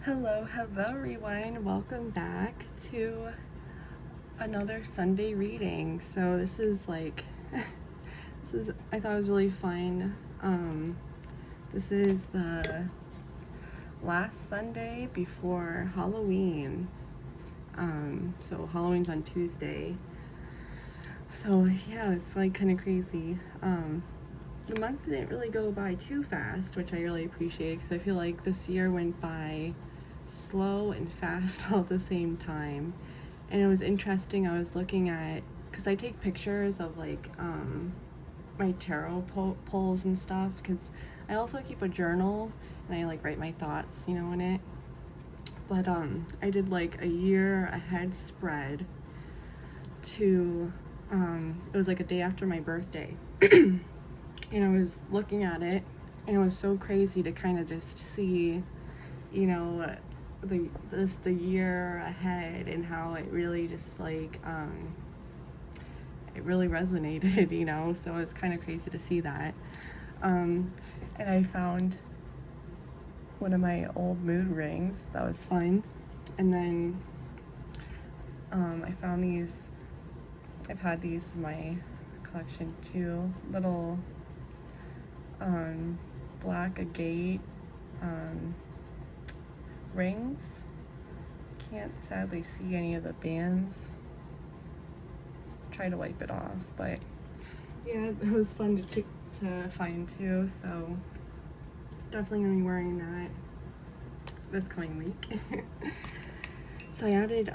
Hello everyone, welcome back to another Sunday reading. So this is I thought it was really fun. This is the last Sunday before Halloween. So Halloween's on Tuesday. So yeah, it's like kind of crazy. The month didn't really go by too fast, which I really appreciate because I feel like this year went by slow and fast all at the same time. And it was interesting. I was looking at, because I take pictures of my tarot pulls and stuff, because I also keep a journal and I write my thoughts, in it. But I did a year ahead spread to it was a day after my birthday. And I was looking at it, and it was so crazy to kind of just see, the year ahead and how it really just it really resonated, so it was kind of crazy to see that. And I found one of my old mood rings. That was fun. And then I found these. I've had these in my collection too, little black agate rings. Can't sadly see any of the bands. Try to wipe it off, but yeah, it was fun to find too, so definitely gonna be wearing that this coming week. So I added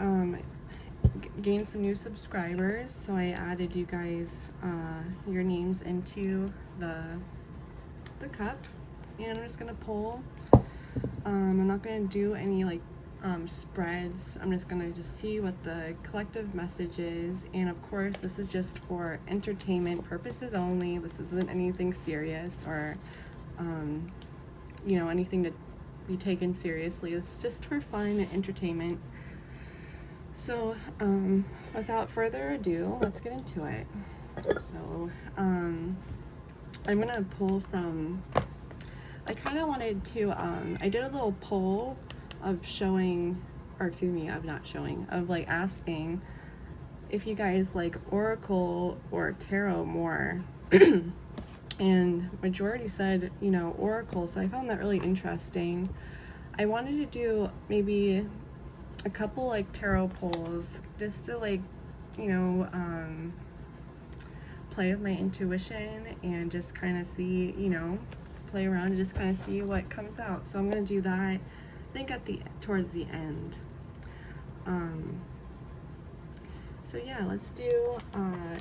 gained some new subscribers, so I added you guys your names into the cup, and I'm just gonna pull. I'm not gonna do any spreads. I'm just gonna see what the collective message is, and of course this is just for entertainment purposes only. This isn't anything serious or anything to be taken seriously. It's just for fun and entertainment. So without further ado, let's get into it. So I'm gonna pull from, I kind of wanted to I did a little poll of asking if you guys like oracle or tarot more. And majority said oracle, so I found that really interesting. I wanted to do maybe a couple tarot pulls just to play with my intuition and just kind of see, play around and just kind of see what comes out. So I'm going to do that, I think, towards the end. So yeah, let's do I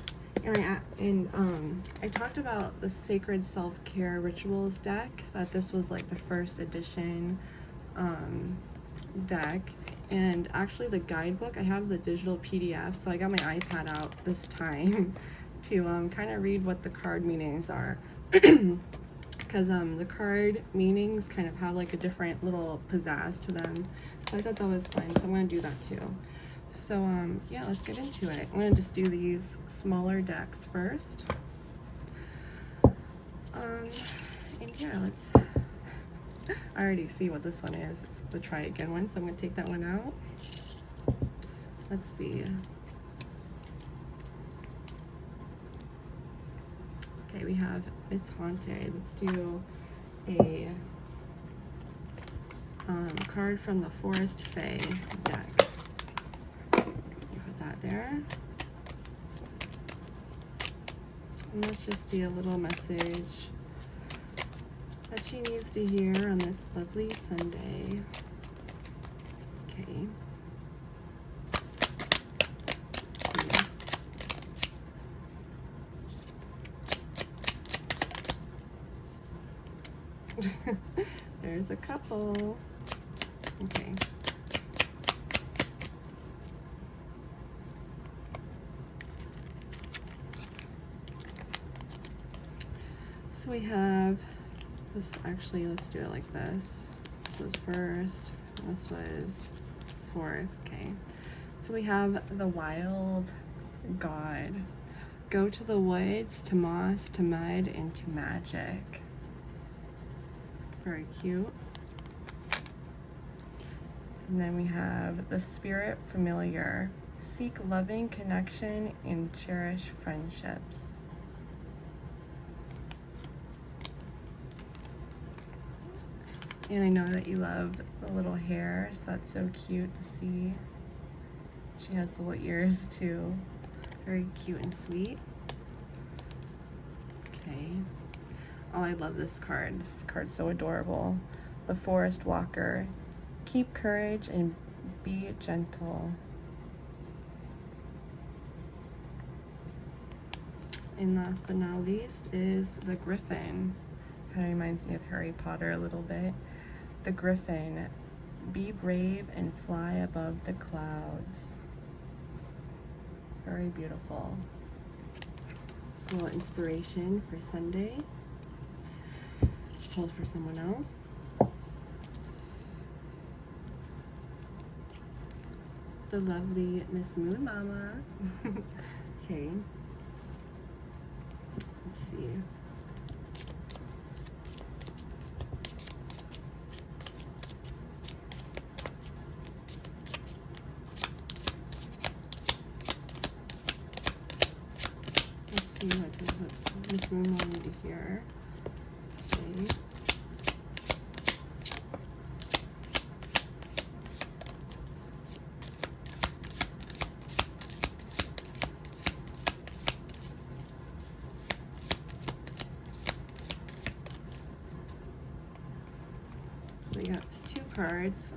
talked about the Sacred Self-Care Rituals deck, that this was the first edition deck. And actually the guidebook, I have the digital PDF, so I got my iPad out this time to kind of read what the card meanings are. Because the card meanings kind of have a different little pizzazz to them. So I thought that was fun, so I'm going to do that too. So yeah, let's get into it. I'm going to just do these smaller decks first. And yeah, I already see what this one is. It's the try again one, so I'm going to take that one out. Let's see. Okay, we have Miss Haunted. Let's do a card from the Forest Fae deck. Put that there. And let's just do a little message that she needs to hear on this lovely Sunday. Okay. There's a couple. Okay. So we have this, actually, let's do it like this. This was first, this was fourth. Okay. So we have the Wild God. Go to the woods, to moss, to mud, and to magic. Very cute. And then we have the spirit familiar. Seek loving connection and cherish friendships. And I know that you love the little hair, so that's so cute to see. She has little ears too. Very cute and sweet. Okay. Oh, I love this card. This card's so adorable. The Forest Walker. Keep courage and be gentle. And last but not least is the Griffin. Kind of reminds me of Harry Potter a little bit. The Griffin. Be brave and fly above the clouds. Very beautiful. It's a little inspiration for Sunday. Hold for someone else. The lovely Miss Moon Mama. Okay. Let's see. Let's see what does Miss Moon want me to hear. Okay. We got two cards.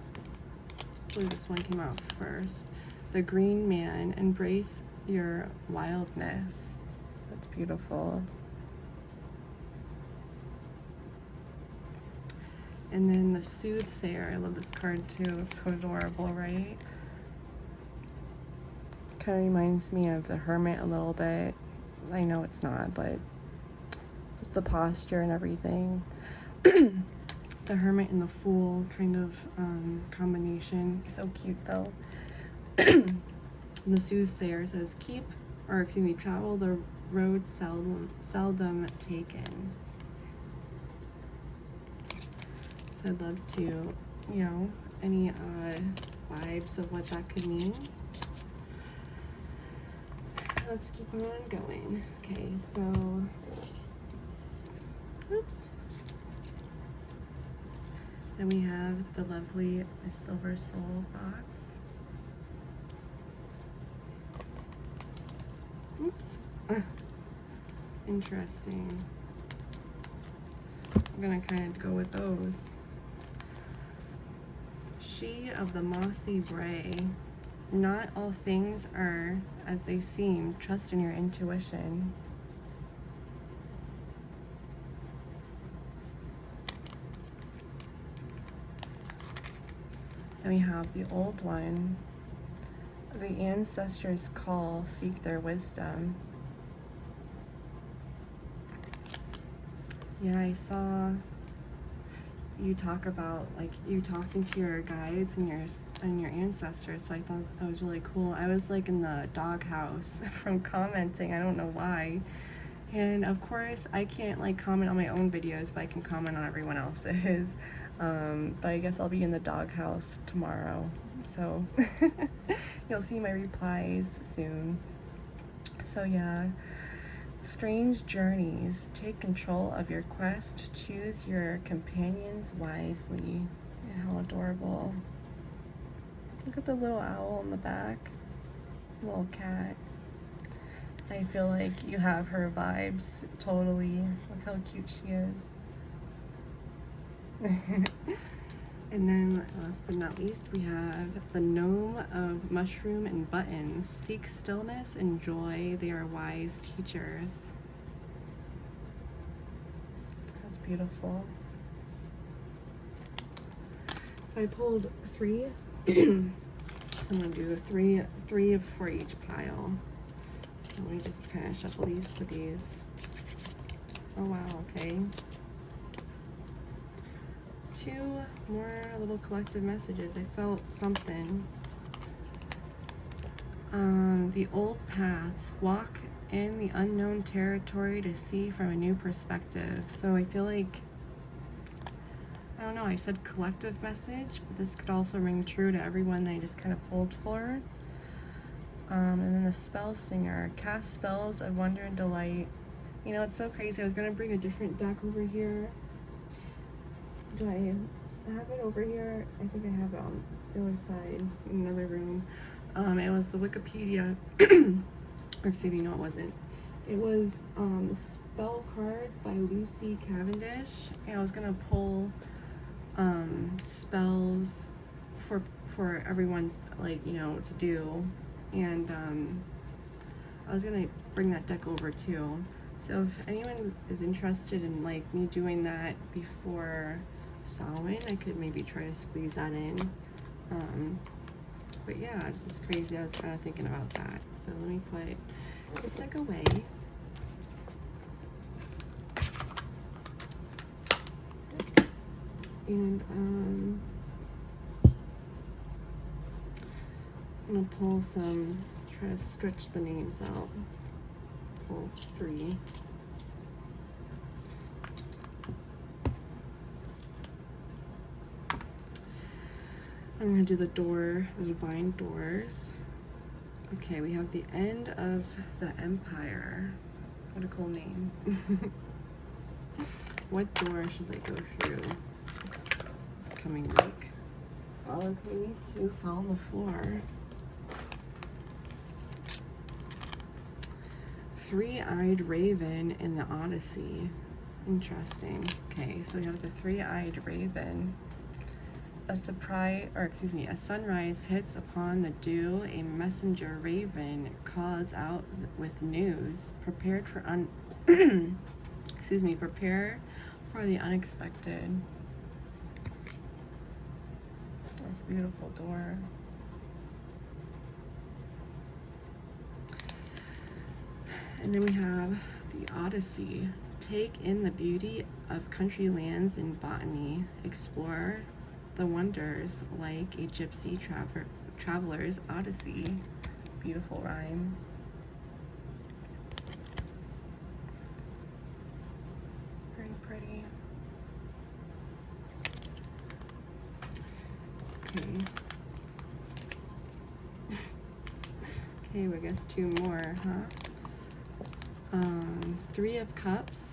I believe this one came out first. The Green Man. Embrace your wildness. So that's beautiful. And then the Soothsayer. I love this card too. It's so adorable, right? Kind of reminds me of the Hermit a little bit. I know it's not, but just the posture and everything. The Hermit and the Fool kind of combination. So cute though. The Soothsayer says, travel the road seldom taken. So I'd love to, any vibes of what that could mean. Let's keep on going. Okay, so, oops. Then we have the lovely Silver Soul Fox. Oops. Interesting. I'm gonna kind of go with those. She of the Mossy Bray. Not all things are as they seem. Trust in your intuition. Then we have the Old One. The ancestors call, seek their wisdom. Yeah, I saw you talk about you talking to your guides and your ancestors, so I thought that was really cool. I was in the doghouse from commenting. I don't know why. And of course I can't comment on my own videos, but I can comment on everyone else's. But I guess I'll be in the doghouse tomorrow, so you'll see my replies soon. So yeah, strange journeys. Take control of your quest. Choose your companions wisely. And how adorable. Look at the little owl in the back. Little cat. I feel like you have her vibes totally. Look how cute she is. And then last but not least, we have the Gnome of Mushroom and Buttons. Seek stillness and joy. They are wise teachers. That's beautiful. So I pulled three. So I'm gonna do three for each pile. So let me just kind of shuffle these, put these. Oh wow, okay. Two more little collective messages. I felt something. The old paths. Walk in the unknown territory to see from a new perspective. So I feel like, I don't know, I said collective message, but this could also ring true to everyone that I just kind of pulled for. And then the spell singer, cast spells of wonder and delight. You know, it's so crazy. I was going to bring a different deck over here. Do I have it over here? I think I have it on the other side in another room. It was the Wikipedia, or excuse me, no it wasn't. It was the Spell Cards by Lucy Cavendish, and I was gonna pull spells for everyone, like, you know, to do, and I was gonna bring that deck over too. So if anyone is interested in like me doing that before Samhain, I could maybe try to squeeze that in. But yeah, it's crazy. I was kind of thinking about that. So let me put this deck away. And I'm gonna pull some, try to stretch the names out. Pull 3. I'm gonna do the divine doors. Okay, we have the end of the empire. What a cool name. What door should they go through this coming week? Oh, okay, these two fell on the floor. Three-eyed raven in the Odyssey. Interesting. Okay, so we have the three-eyed raven. A sunrise hits upon the dew, a messenger raven calls out with news. Prepare for the unexpected. That's a beautiful door. And then we have the Odyssey. Take in the beauty of country lands and botany. Explore the wonders like a gypsy traveler's odyssey. Beautiful rhyme. Very pretty. Okay. Okay, I guess 2 more, huh? 3 of Cups.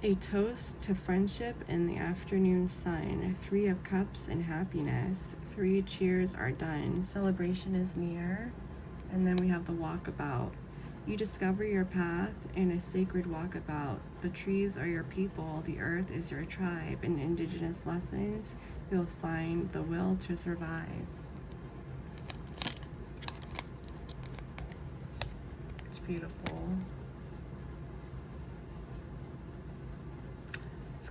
A toast to friendship in the afternoon sun. 3 of Cups and happiness. 3 cheers are done. Celebration is near. And then we have the walkabout. You discover your path in a sacred walkabout. The trees are your people. The earth is your tribe. In indigenous lessons, you'll find the will to survive. It's beautiful.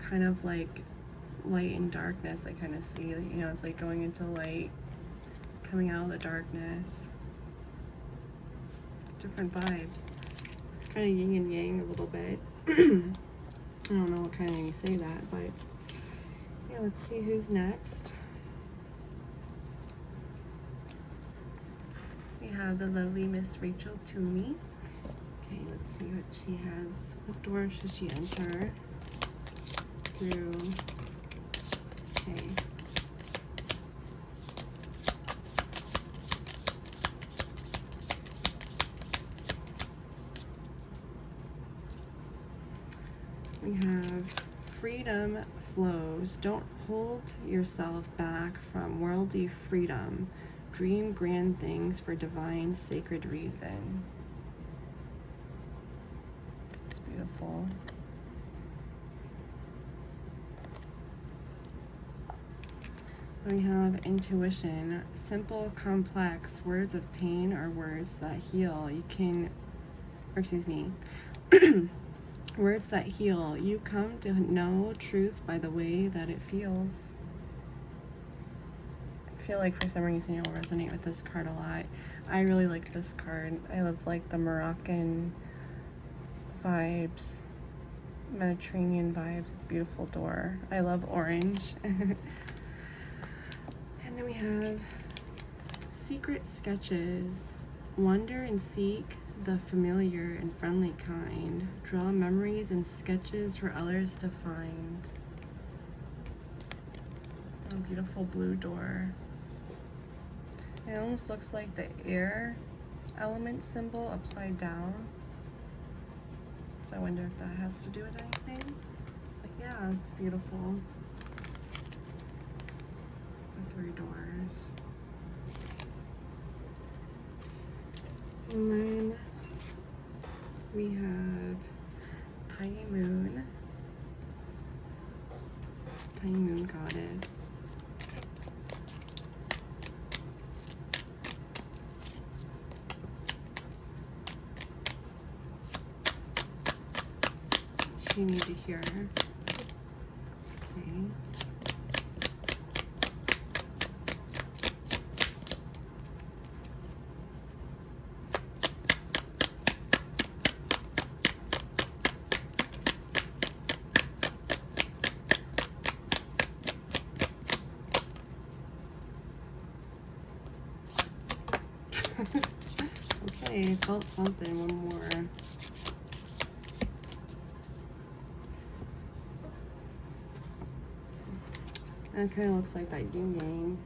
Kind of like light and darkness. I kind of see, you know, it's like going into light, coming out of the darkness. Different vibes. Kind of yin and yang a little bit. I don't know what kind of you say that, but yeah, let's see who's next. We have the lovely Miss Rachel Toomey. Okay, let's see what she has. What door should she enter? Through. Okay. We have freedom flows. Don't hold yourself back from worldly freedom. Dream grand things for divine sacred reason. It's beautiful. We have intuition. Simple, complex words of pain are words that heal. Words that heal. You come to know truth by the way that it feels. I feel like for some reason you'll resonate with this card a lot. I really like this card. I love like the Moroccan vibes, Mediterranean vibes. It's a beautiful door. I love orange. And then we have secret sketches. Wander and seek the familiar and friendly kind. Draw memories and sketches for others to find. A beautiful blue door. It almost looks like the air element symbol upside down. So I wonder if that has to do with anything. But yeah, it's beautiful. The 3 doors. And then we have Tiny Moon Goddess. She need to hear. Okay. Okay, I felt something. One more. That kind of looks like that yin yang,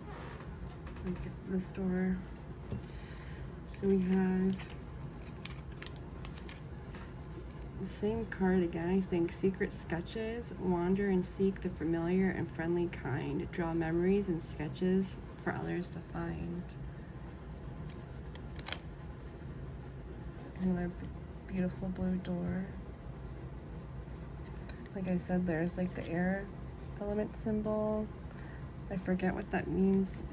like the store. So we have the same card again, I think. Secret sketches. Wander and seek the familiar and friendly kind. Draw memories and sketches for others to find. Another beautiful blue door. Like I said, there's like the air element symbol. I forget what that means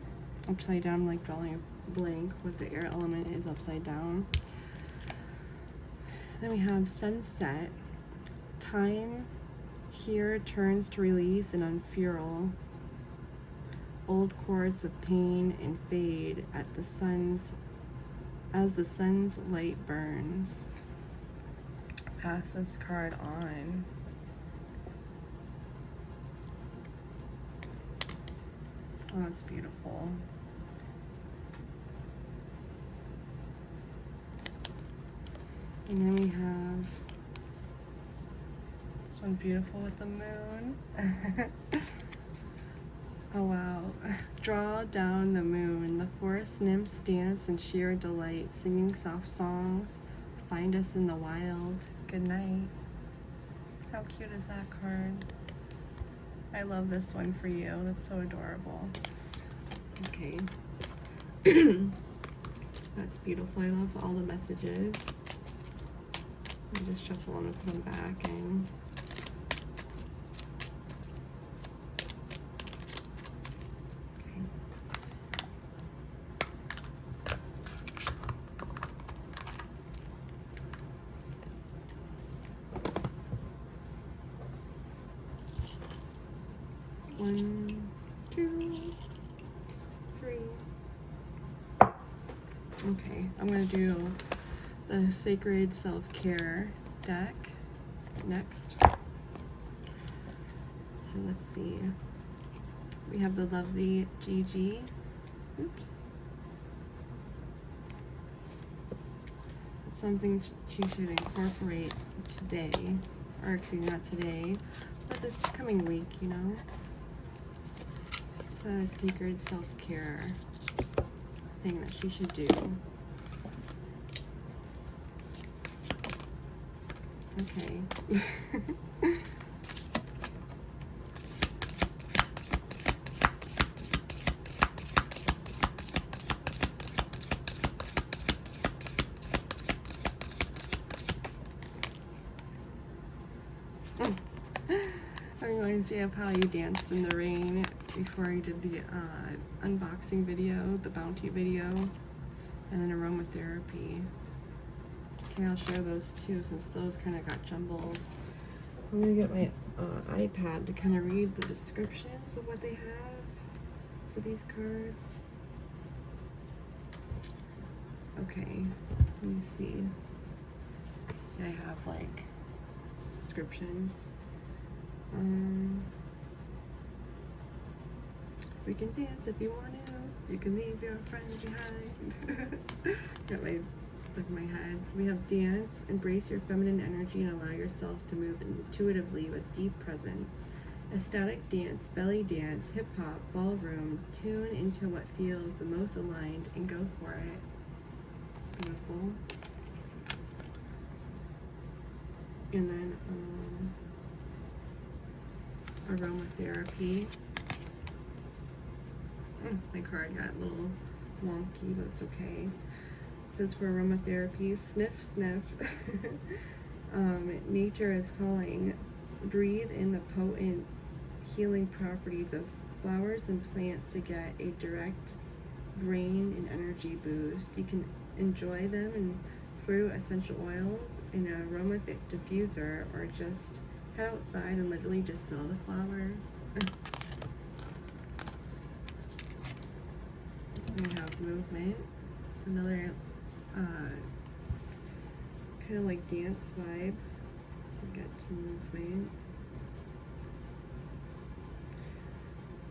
upside down. I'm like drawing a blank what the air element is upside down. Then we have sunset. Time here turns to release and unfurl. Old cords of pain and fade at the as the sun's light burns. Pass this card on. Oh, that's beautiful. And then we have this one's beautiful with the moon. Oh wow. Draw down the moon. The forest nymphs dance in sheer delight, singing soft songs. Find us in the wild. Good night. How cute is that card? I love this one for you. That's so adorable. Okay. That's beautiful. I love all the messages. I just shuffle them and put them back in. One, two, three. Okay, I'm gonna do the Sacred Self-Care deck next. So let's see. We have the lovely Gigi. Oops. It's something she should incorporate today, or actually not today, but this coming week, you know. It's a sacred self-care thing that she should do. Okay. That reminds me of how you danced in the rain before you did the unboxing video, the bounty video, and then aromatherapy. Okay, I'll share those too since those kind of got jumbled. I'm gonna get my iPad to kind of read the descriptions of what they have for these cards. Okay, let me see. So I have like descriptions. We can dance if you want to. You can leave your friends behind. Got my stuck in my head. So we have dance. Embrace your feminine energy and allow yourself to move intuitively with deep presence. Ecstatic dance, belly dance, hip hop, ballroom. Tune into what feels the most aligned and go for it. It's beautiful. And then aromatherapy. My card got a little wonky, but it's okay. It says for aromatherapy, sniff, sniff. Nature is calling. Breathe in the potent healing properties of flowers and plants to get a direct brain and energy boost. You can enjoy them and through essential oils in an aroma diffuser, or just head outside and literally just smell the flowers. We have movement. It's another kind of like dance vibe. We'll get to movement.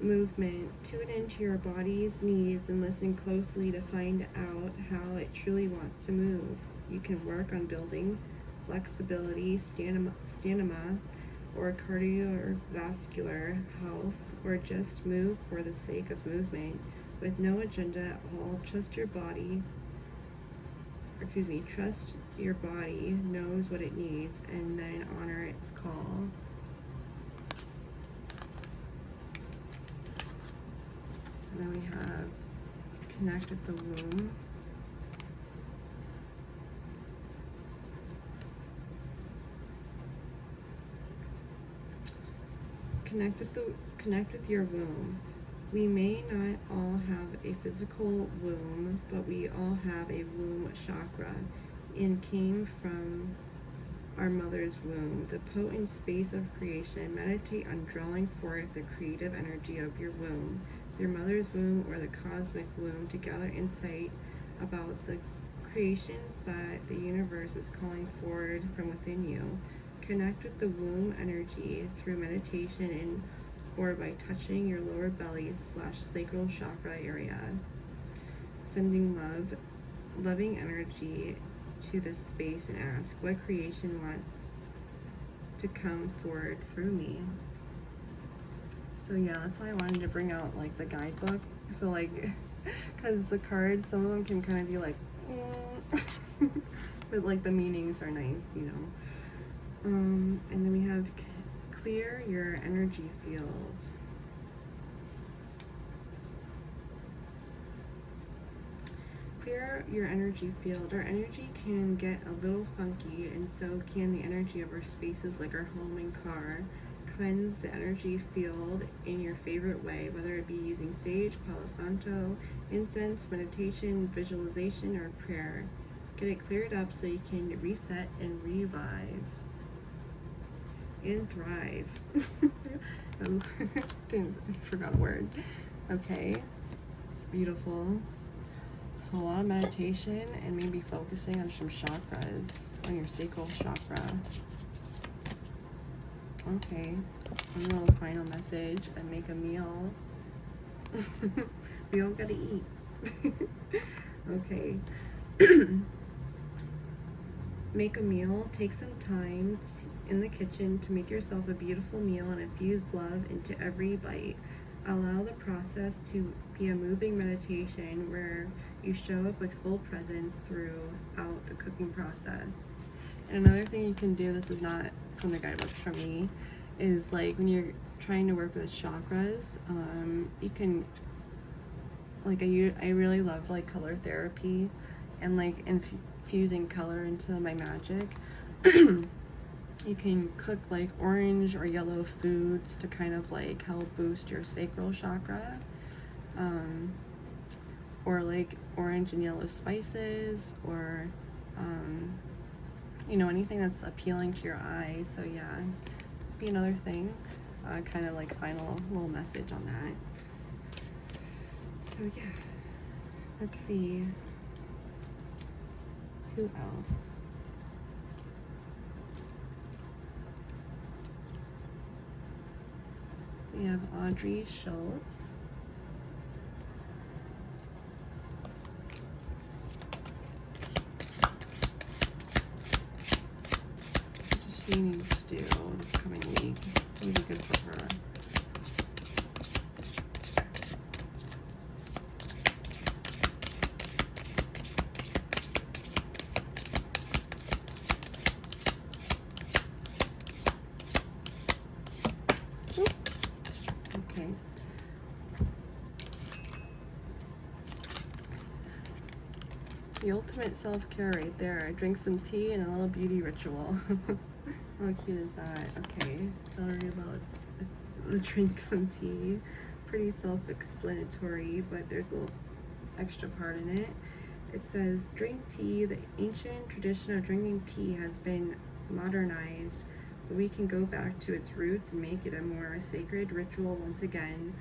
Movement. Tune into your body's needs and listen closely to find out how it truly wants to move. You can work on building flexibility, stamina, or cardiovascular health, or just move for the sake of movement with no agenda at all. Trust your body knows what it needs, and then honor its call. And then we have connect with the womb. Connect with your womb. We may not all have a physical womb, but we all have a womb chakra and came from our mother's womb, the potent space of creation. Meditate on drawing forth the creative energy of your womb, your mother's womb, or the cosmic womb, to gather insight about the creations that the universe is calling forward from within you. Connect with the womb energy through meditation or by touching your lower belly / sacral chakra area. Sending loving energy to this space and ask what creation wants to come forward through me. So yeah, that's why I wanted to bring out like the guidebook. So like, because the cards, some of them can kind of be like, but like the meanings are nice, you know. And then we have clear your energy field. Clear your energy field. Our energy can get a little funky, and so can the energy of our spaces like our home and car. Cleanse the energy field in your favorite way, whether it be using sage, Palo Santo, incense, meditation, visualization, or prayer. Get it cleared up so you can reset and revive. And thrive. I forgot a word. Okay, it's beautiful. So a lot of meditation and maybe focusing on some chakras, on your sacral chakra. Okay, a little final message, and make a meal. We all gotta eat. Okay. Make a meal. Take some time in the kitchen to make yourself a beautiful meal and infuse love into every bite. Allow the process to be a moving meditation where you show up with full presence throughout the cooking process. And another thing you can do, this is not from the guidebooks from me, is like when you're trying to work with chakras, you can, like I really love like color therapy and like infusing color into my magic. You can cook like orange or yellow foods to kind of like help boost your sacral chakra, or like orange and yellow spices, or you know, anything that's appealing to your eyes. So yeah, be another thing, kind of like final little message on that. So yeah, let's see who else. We have Audrey Schultz. What does she need to do this coming week? It would be good for her. The ultimate self-care right there. Drink some tea and a little beauty ritual. How cute is that? Okay, sorry about the drink some tea. Pretty self-explanatory, but there's a little extra part in it. It says, drink tea. The ancient tradition of drinking tea has been modernized, but we can go back to its roots and make it a more sacred ritual once again.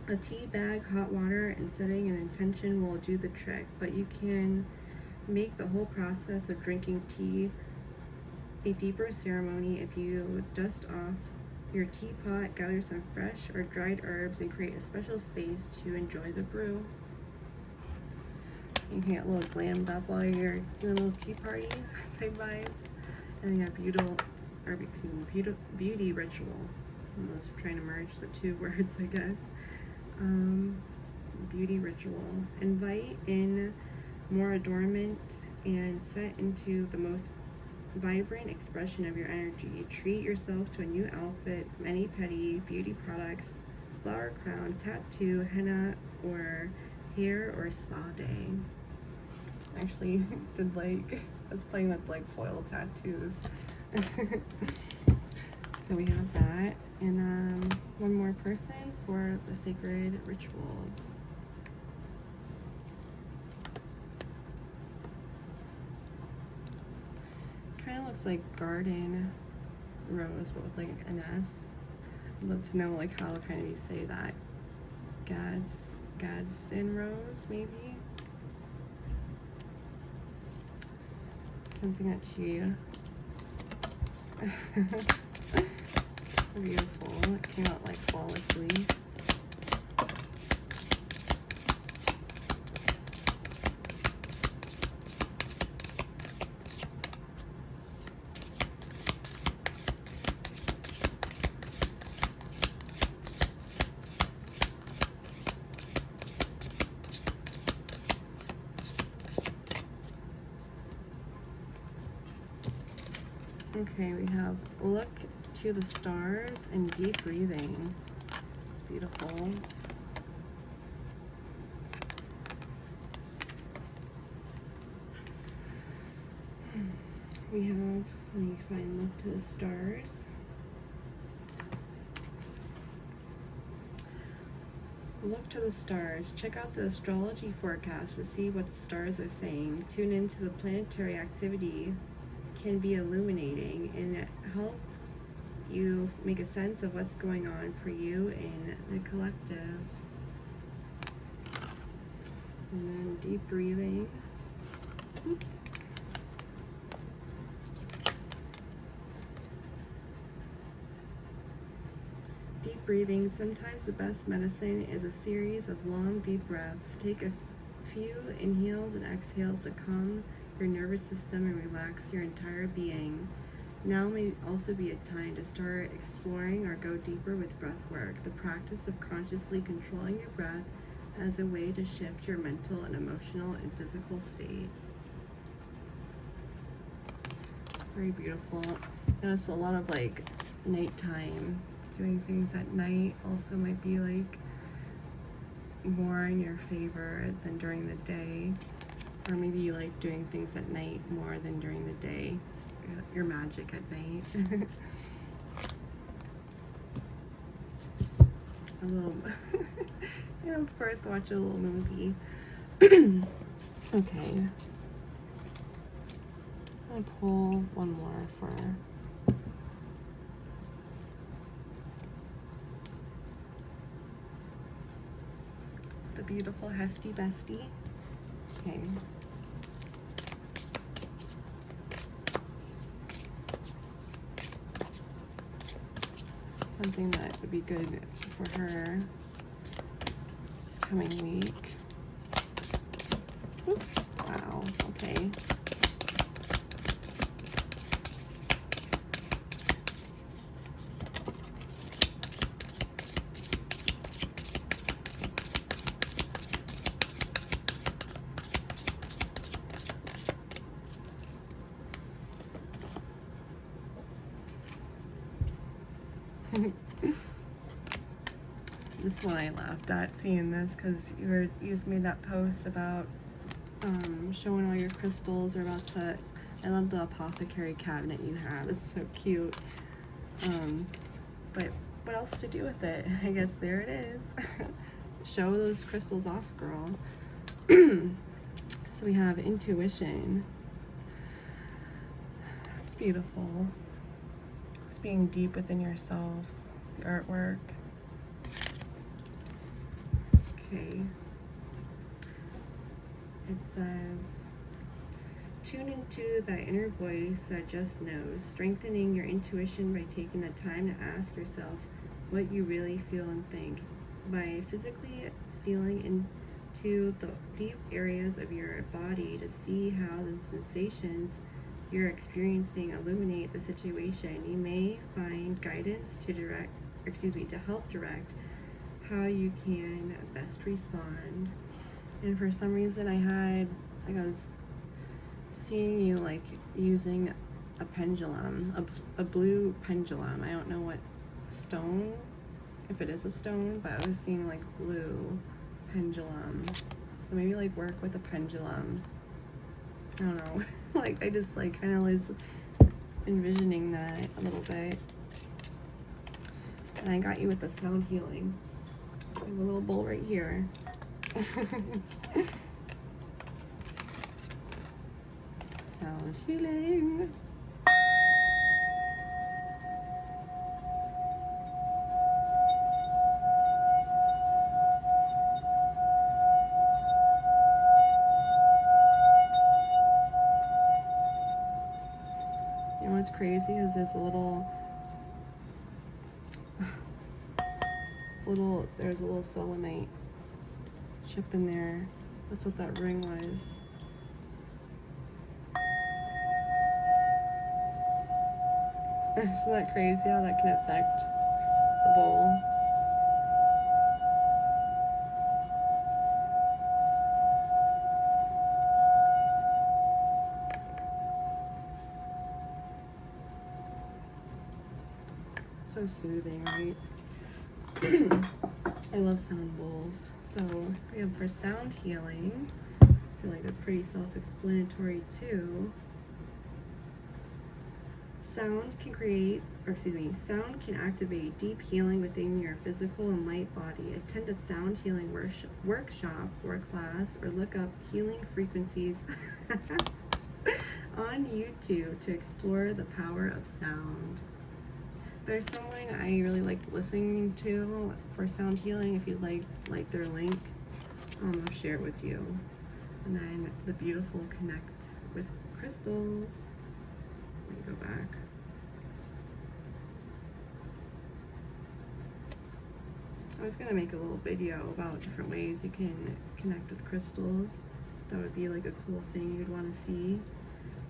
A tea bag, hot water, and setting an intention will do the trick, but you can make the whole process of drinking tea a deeper ceremony if you dust off your teapot, gather some fresh or dried herbs, and create a special space to enjoy the brew. You can get a little glammed up while you're doing a little tea party type vibes. And you have beauty ritual. I was trying to merge the two words, I guess. Beauty ritual. Invite in more adornment and set into the most vibrant expression of your energy. Treat yourself to a new outfit, mani-pedi, beauty products, flower crown, tattoo, henna, or hair or spa day. Actually did I was playing with foil tattoos. So we have that, and one more person for the sacred rituals. Kind of looks like garden rose, but with an S. I'd love to know how kind of you say that. Gadsdenrose, maybe. Something that she beautiful. It came out flawlessly. Okay, we have look to the stars and deep breathing. It's beautiful. We have, let me find look to the stars. Look to the stars. Check out the astrology forecast to see what the stars are saying. Tune into the planetary activity. Can be illuminating and help you make a sense of what's going on for you in the collective. And then deep breathing. Oops. Deep breathing. Sometimes the best medicine is a series of long, deep breaths. Take a few inhales and exhales to calm your nervous system and relax your entire being. Now may also be a time to start exploring or go deeper with breath work, the practice of consciously controlling your breath as a way to shift your mental and emotional and physical state. Very beautiful. Notice a lot of nighttime, doing things at night also might be more in your favor than during the day. Or maybe you like doing things at night more than during the day. Your magic at night. A little, and of course watch a little movie. Okay. I'll pull one more for the beautiful hestiesbestie. Okay. Something that would be good for her this coming week. Oops. Wow. Okay. This one I laughed at seeing this because you just made that post about showing all your crystals. We're about to, I love the apothecary cabinet you have. It's so cute. But what else to do with it? I guess there it is. Show those crystals off, girl. So we have intuition. It's beautiful. It's being deep within yourself. The artwork. Okay. It says, tune into that inner voice that just knows, strengthening your intuition by taking the time to ask yourself what you really feel and think. By physically feeling into the deep areas of your body to see how the sensations you're experiencing illuminate the situation, you may find guidance to help direct how you can best respond. And for some reason I was seeing you like using a pendulum, a blue pendulum. I don't know what stone, if it is a stone, but I was seeing like blue pendulum. So maybe like work with a pendulum. I don't know. Like I just like kind of was envisioning that a little bit. And I got you with the sound healing. I have a little bowl right here. Sound healing. You know what's crazy is there's a there's a little selenite chip in there. That's what that ring was. Isn't that crazy how that can affect the bowl? So soothing, right? I love sound bowls. So we have for sound healing. I feel like that's pretty self-explanatory too. Sound can activate deep healing within your physical and light body. Attend a sound healing workshop or class, or look up healing frequencies on YouTube to explore the power of sound. There's someone I really liked listening to for sound healing. If you'd like their link, I'll share it with you. And then the beautiful connect with crystals. Let me go back. I was gonna make a little video about different ways you can connect with crystals. That would be like a cool thing you'd want to see.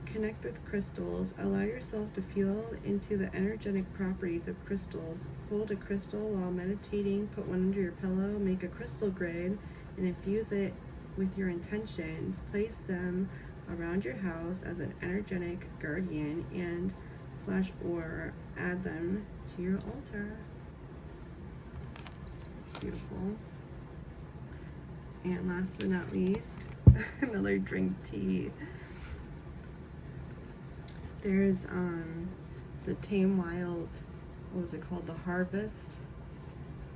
Connect with crystals. Allow yourself to feel into the energetic properties of crystals. Hold a crystal while meditating. Put one under your pillow. Make a crystal grid and infuse it with your intentions. Place them around your house as an energetic guardian and or add them to your altar. It's beautiful. And last but not least, another drink tea. There's the Tame Wild, what was it called? The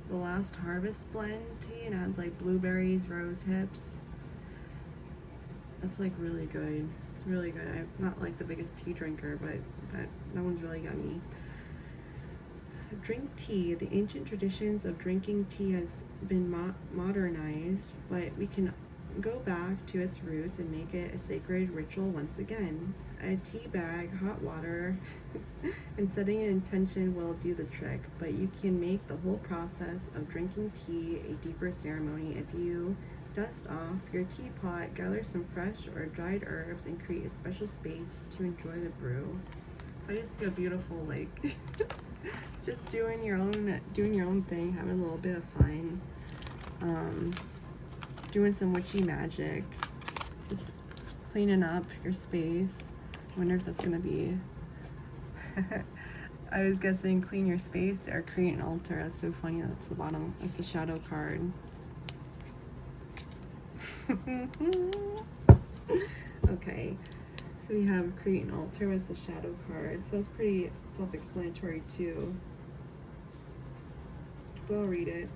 Last Harvest blend tea, and it has like blueberries, rose hips. That's like really good. It's really good. I'm not like the biggest tea drinker, but that one's really yummy. Drink tea. The ancient traditions of drinking tea has been modernized, but we can go back to its roots and make it a sacred ritual once again. A tea bag, hot water, and setting an intention will do the trick, but you can make the whole process of drinking tea a deeper ceremony if you dust off your teapot, gather some fresh or dried herbs, and create a special space to enjoy the brew. So I just feel beautiful, like just doing your own thing, having a little bit of fun, doing some witchy magic, just cleaning up your space. I wonder if that's gonna be I was guessing clean your space or create an altar. That's so funny. That's the bottom. That's the shadow card. Okay, so we have create an altar as the shadow card. So that's pretty self-explanatory too. We'll read it.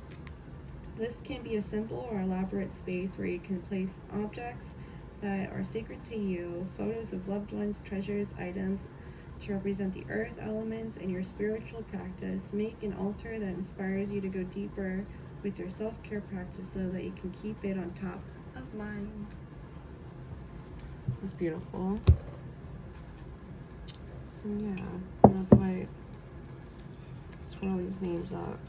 This can be a simple or elaborate space where you can place objects that are sacred to you, photos of loved ones, treasures, items to represent the earth elements in your spiritual practice. Make an altar that inspires you to go deeper with your self-care practice so that you can keep it on top of mind. That's beautiful. So yeah, I'm gonna quite swirl these names up.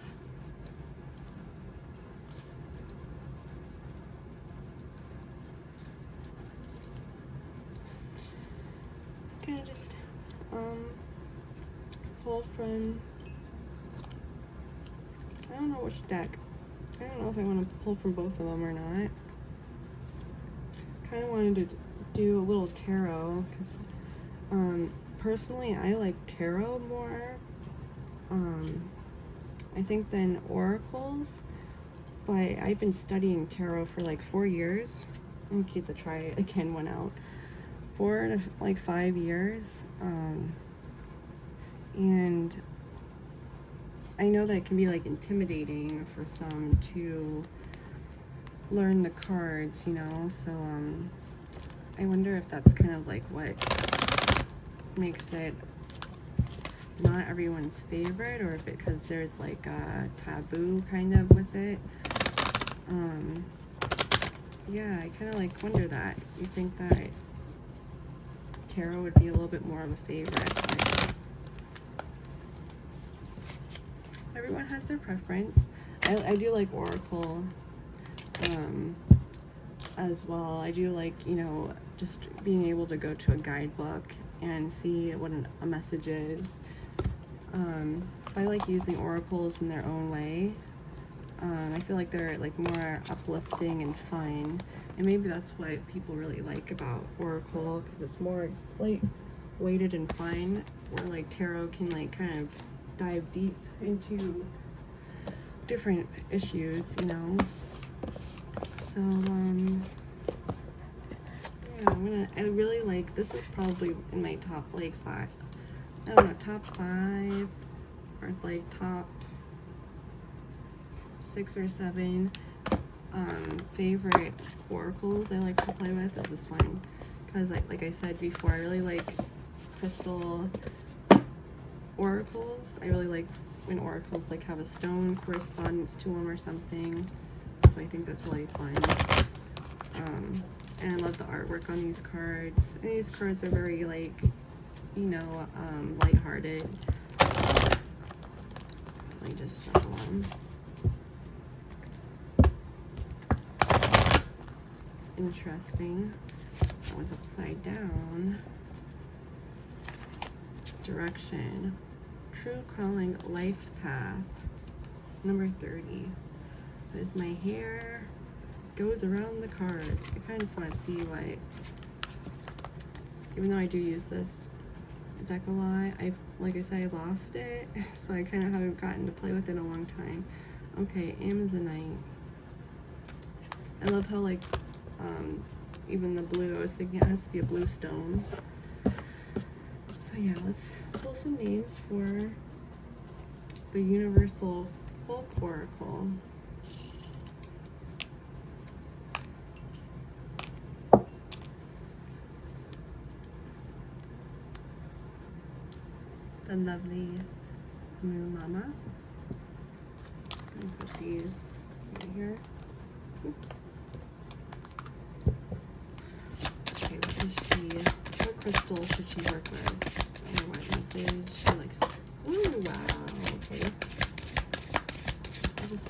Kind of just pull from, I don't know which deck. I don't know if I want to pull from both of them or not. Kind of wanted to do a little tarot because personally I like tarot more I think than oracles, but I've been studying tarot for like 4 years. I'm gonna keep the try it again one out. 4 to like 5 years, and I know that it can be like intimidating for some to learn the cards, you know, so I wonder if that's kind of like what makes it not everyone's favorite, or if it, because there's like a taboo kind of with it. Yeah, I kind of like wonder that. You think that tarot would be a little bit more of a favorite, but everyone has their preference. I do like oracle as well. I do like, you know, just being able to go to a guidebook and see what a message is. I like using oracles in their own way. I feel like they're like more uplifting and fun, and maybe that's what people really like about oracle, because it's more like weighted and fun, where like tarot can like kind of dive deep into different issues, you know. So yeah, I really like, this is probably in my top like 5, I don't know, top 5 or like top 6 or 7 favorite oracles I like to play with is this one, because like I said before, I really like crystal oracles. I really like when oracles like have a stone correspondence to them or something, so I think that's really fun. And I love the artwork on these cards, and these cards are very like, you know, lighthearted. Let me just shuffle them. It's interesting. That one's upside down. Direction. True calling, life path. Number 30. As my hair goes around the cards, I kind of just want to see what, even though I do use this deck a lot, like I said, I lost it, so I kind of haven't gotten to play with it in a long time. Okay, Amazonite. I love how like even the blue, I was thinking it has to be a blue stone. So yeah, let's pull some names for the Universal Folk Oracle. The lovely Moo Mama. I'm gonna put these right here. Oops. Okay, what is she? What crystal should she work with? I don't know what message she likes. Ooh, wow. Okay. I'll just.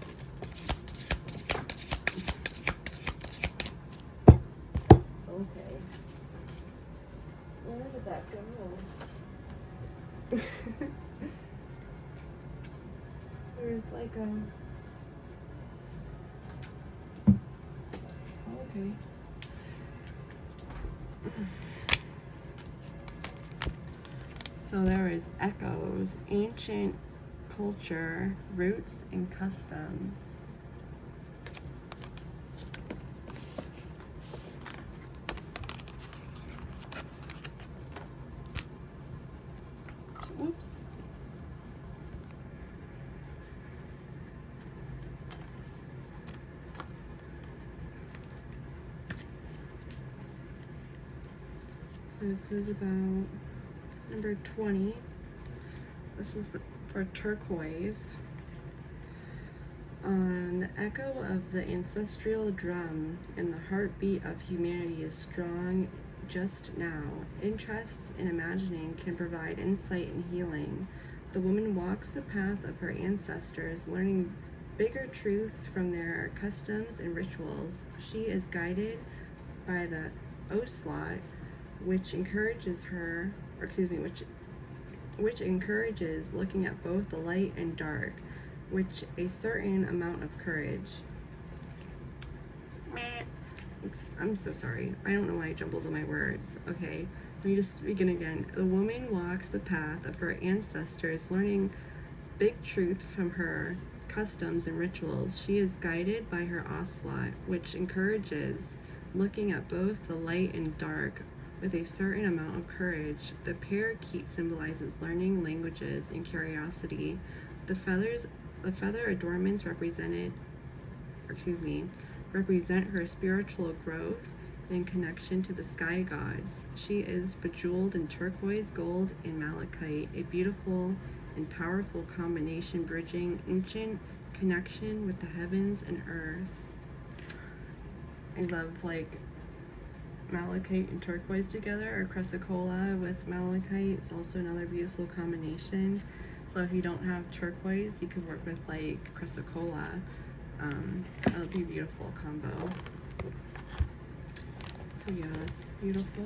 Okay. Where did that go? There's like okay. So there is echoes, ancient culture, roots, and customs. So it says about number 20. This is for turquoise. The echo of the ancestral drum and the heartbeat of humanity is strong just now. Interests in imagining can provide insight and healing. The woman walks the path of her ancestors, learning bigger truths from their customs and rituals. She is guided by the Oslot, which encourages which encourages looking at both the light and dark, which a certain amount of courage. I'm so sorry. I don't know why I jumbled my words. Okay, let me just begin again. The woman walks the path of her ancestors, learning big truth from her customs and rituals. She is guided by her ocelot, which encourages looking at both the light and dark with a certain amount of courage. The parakeet symbolizes learning languages and curiosity. The feather adornments represent her spiritual growth and connection to the sky gods. She is bejeweled in turquoise, gold, and malachite, a beautiful and powerful combination bridging ancient connection with the heavens and earth. I love like malachite and turquoise together, or chrysocolla with malachite. It's also another beautiful combination. So if you don't have turquoise, you could work with like chrysocolla. That would be a beautiful combo. So yeah, that's beautiful.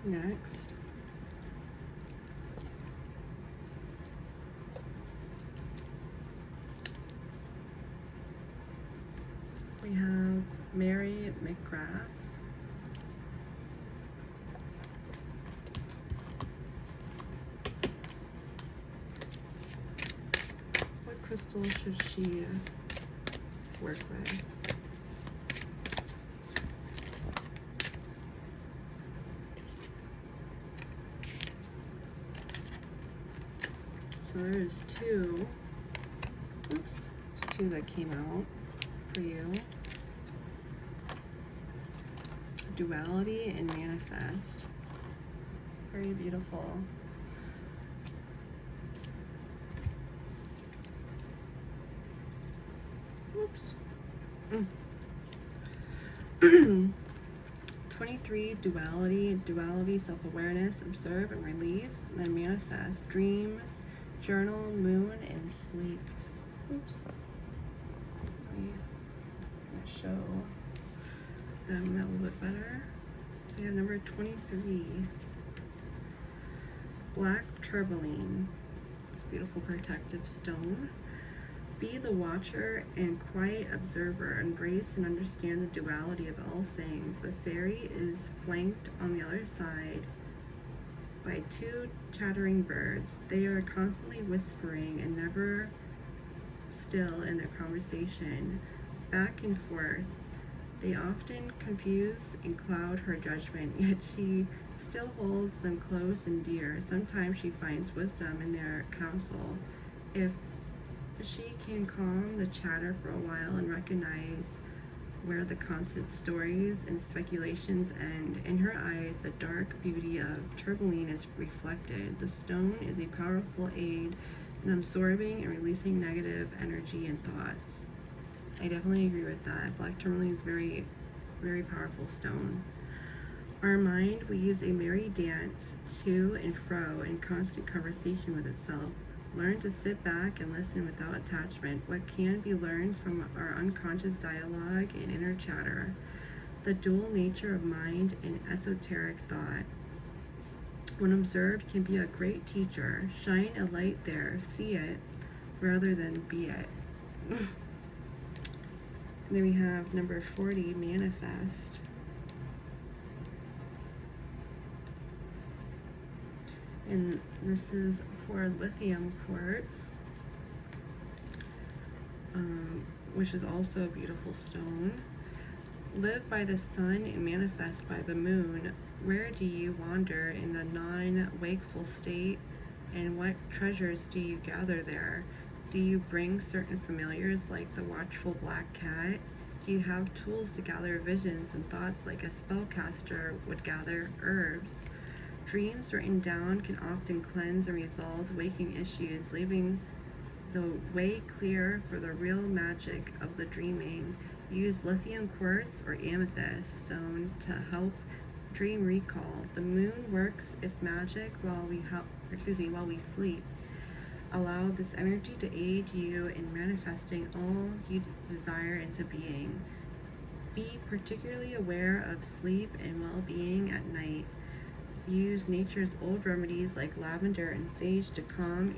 Next, we have Mary McGrath. What crystal should she work with? So there's two. Oops, there's two that came out for you. Duality and manifest. Very beautiful. Oops. 23, duality, self-awareness, observe and release, and then manifest, dreams, journal, moon, and sleep. Oops. I'm going to show them a little bit better. We have number 23. Black tourmaline, beautiful protective stone. Be the watcher and quiet observer. Embrace and understand the duality of all things. The fairy is flanked on the other side by two chattering birds. They are constantly whispering and never still in their conversation, back and forth. They often confuse and cloud her judgment, yet she still holds them close and dear. Sometimes she finds wisdom in their counsel. If she can calm the chatter for a while and recognize where the constant stories and speculations end. In her eyes, the dark beauty of tourmaline is reflected. The stone is a powerful aid in absorbing and releasing negative energy and thoughts. I definitely agree with that. Black tourmaline is very, very powerful stone. Our mind weaves a merry dance to and fro in constant conversation with itself. Learn to sit back and listen without attachment. What can be learned from our unconscious dialogue and inner chatter? The dual nature of mind and esoteric thought, when observed, can be a great teacher. Shine a light there. See it rather than be it. And then we have number 40, manifest. And this is for lithium quartz, which is also a beautiful stone. Live by the sun and manifest by the moon. Where do you wander in the non-wakeful state, and what treasures do you gather there? Do you bring certain familiars like the watchful black cat? Do you have tools to gather visions and thoughts like a spellcaster would gather herbs? Dreams written down can often cleanse and resolve waking issues, leaving the way clear for the real magic of the dreaming. Use lithium quartz or amethyst stone to help dream recall. The moon works its magic while we sleep. Allow this energy to aid you in manifesting all you desire into being. Be particularly aware of sleep and well-being at night. Use nature's old remedies like lavender and sage to calm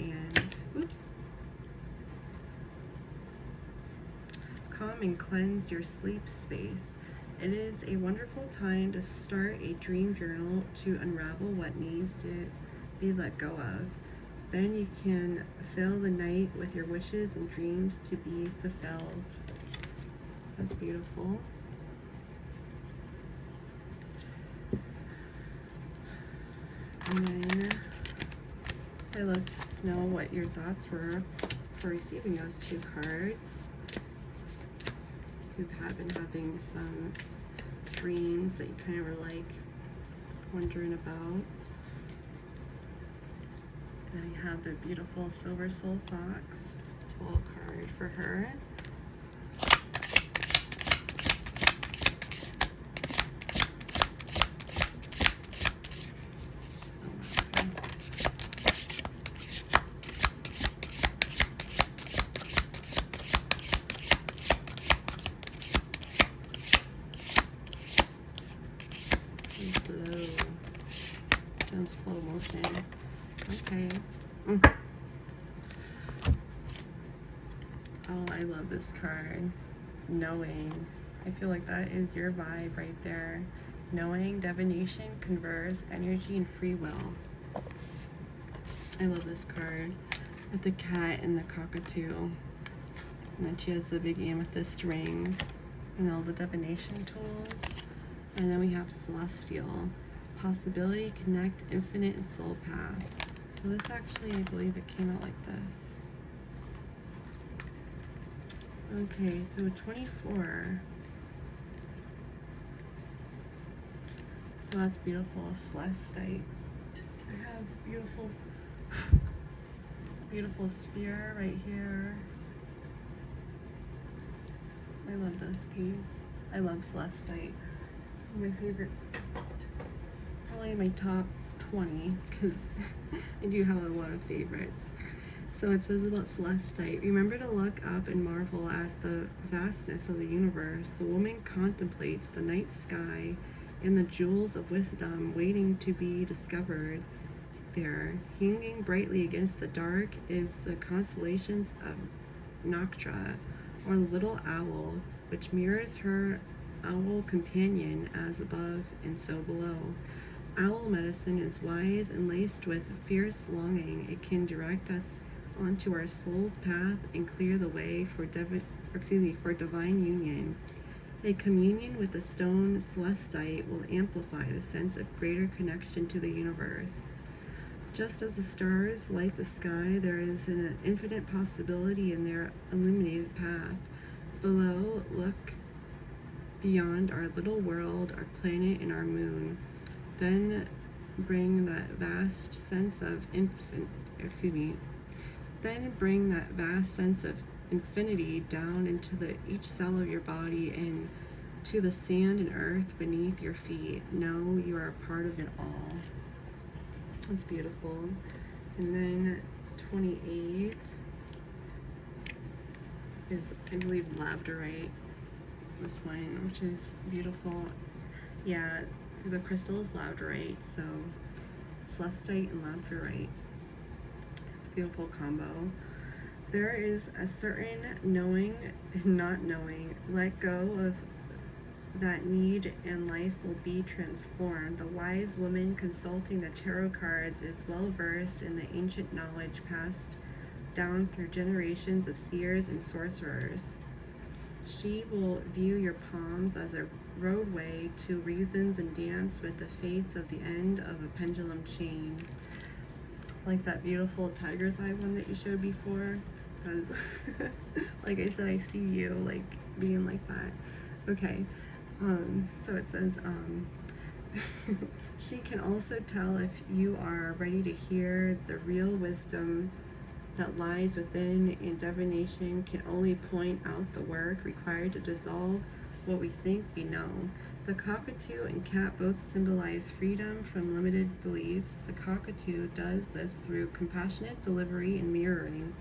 and cleanse your sleep space. It is a wonderful time to start a dream journal to unravel what needs to be let go of. Then you can fill the night with your wishes and dreams to be fulfilled. That's beautiful. And then, so I'd love to know what your thoughts were for receiving those two cards. Who have been having some dreams that you kind of were like wondering about. And I have the beautiful Silver Soul Fox. Pull a card for her. In slow motion. Okay. Oh, I love this card. Knowing. I feel like that is your vibe right there. Knowing, divination, converse, energy, and free will. I love this card. With the cat and the cockatoo. And then she has the big amethyst ring. And all the divination tools. And then we have celestial. Possibility, connect, infinite, and soul path. So this actually, I believe it came out like this. Okay, so 24. So that's beautiful, celestite. I have beautiful spear right here. I love this piece. I love celestite. My favorites. Probably my top 20 because I do have a lot of favorites. So it says about celestite. Remember to look up and marvel at the vastness of the universe. The woman contemplates the night sky and the jewels of wisdom waiting to be discovered there. Hanging brightly against the dark is the constellations of Noctra, or the little owl, which mirrors her owl companion as above and so below. Owl medicine is wise and laced with fierce longing. It can direct us onto our soul's path and clear the way for divine union. A communion with the stone celestite will amplify the sense of greater connection to the universe. Just as the stars light the sky, there is an infinite possibility in their illuminated path. Below, look beyond our little world, our planet, and our moon. Then bring that vast sense of infinity down into each cell of your body and to the sand and earth beneath your feet. Know you are a part of it all. That's beautiful. And then 28 is, I believe, labradorite. This one, which is beautiful. Yeah, the crystal is labradorite, so celestite and labradorite. It's a beautiful combo. There is a certain knowing and not knowing. Let go of that need and life will be transformed. The wise woman consulting the tarot cards is well versed in the ancient knowledge passed down through generations of seers and sorcerers. She will view your palms as a roadway to reasons and dance with the fates of the end of a pendulum chain. Like that beautiful tiger's eye one that you showed before. because, like I said, I see you like being like that. Okay, so it says, she can also tell if you are ready to hear the real wisdom that lies within, and divination can only point out the work required to dissolve what we think we know. The cockatoo and cat both symbolize freedom from limited beliefs. The cockatoo does this through compassionate delivery and mirroring,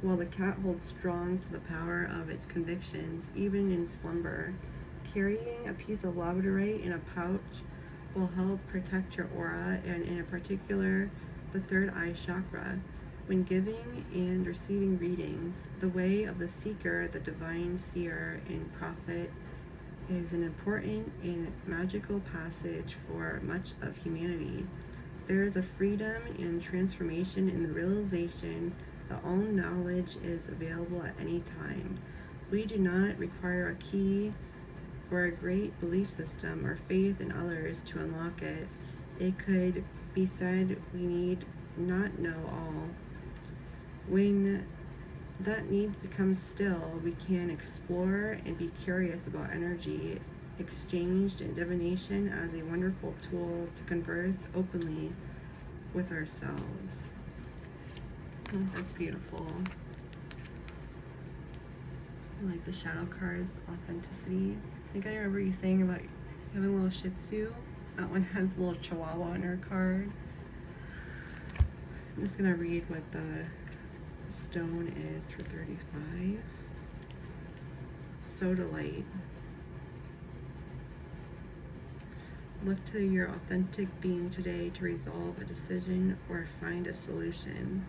while the cat holds strong to the power of its convictions, even in slumber. Carrying a piece of labradorite in a pouch will help protect your aura, and in particular, the third eye chakra. When giving and receiving readings, the way of the seeker, the divine seer, and prophet is an important and magical passage for much of humanity. There is a freedom and transformation in the realization that all knowledge is available at any time. We do not require a key or a great belief system or faith in others to unlock it. It could be said we need not know all. When that need becomes still, we can explore and be curious about energy exchanged in divination as a wonderful tool to converse openly with ourselves. Oh, that's beautiful. I like the shadow cards, authenticity. I think I remember you saying about having a little Shih Tzu. That one has a little Chihuahua in her card. I'm just gonna read what the stone is for 35. Sodalite. Look to your authentic being today to resolve a decision or find a solution.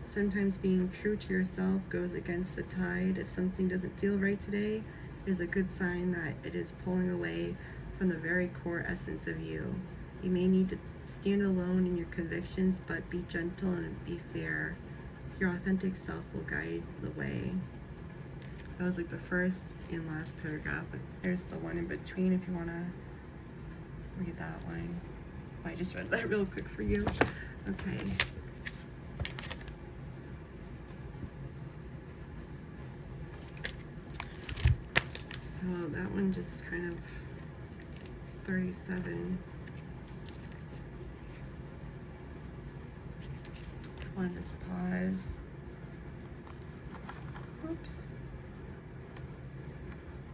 Sometimes being true to yourself goes against the tide. If something doesn't feel right today, it is a good sign that it is pulling away from the very core essence of you. You may need to stand alone in your convictions, but be gentle and be fair. Your authentic self will guide the way. That was like the first and last paragraph, but there's the one in between if you want to read that one. I just read that real quick for you. Okay. So that one just kind of is 37. I want to just pause. Oops.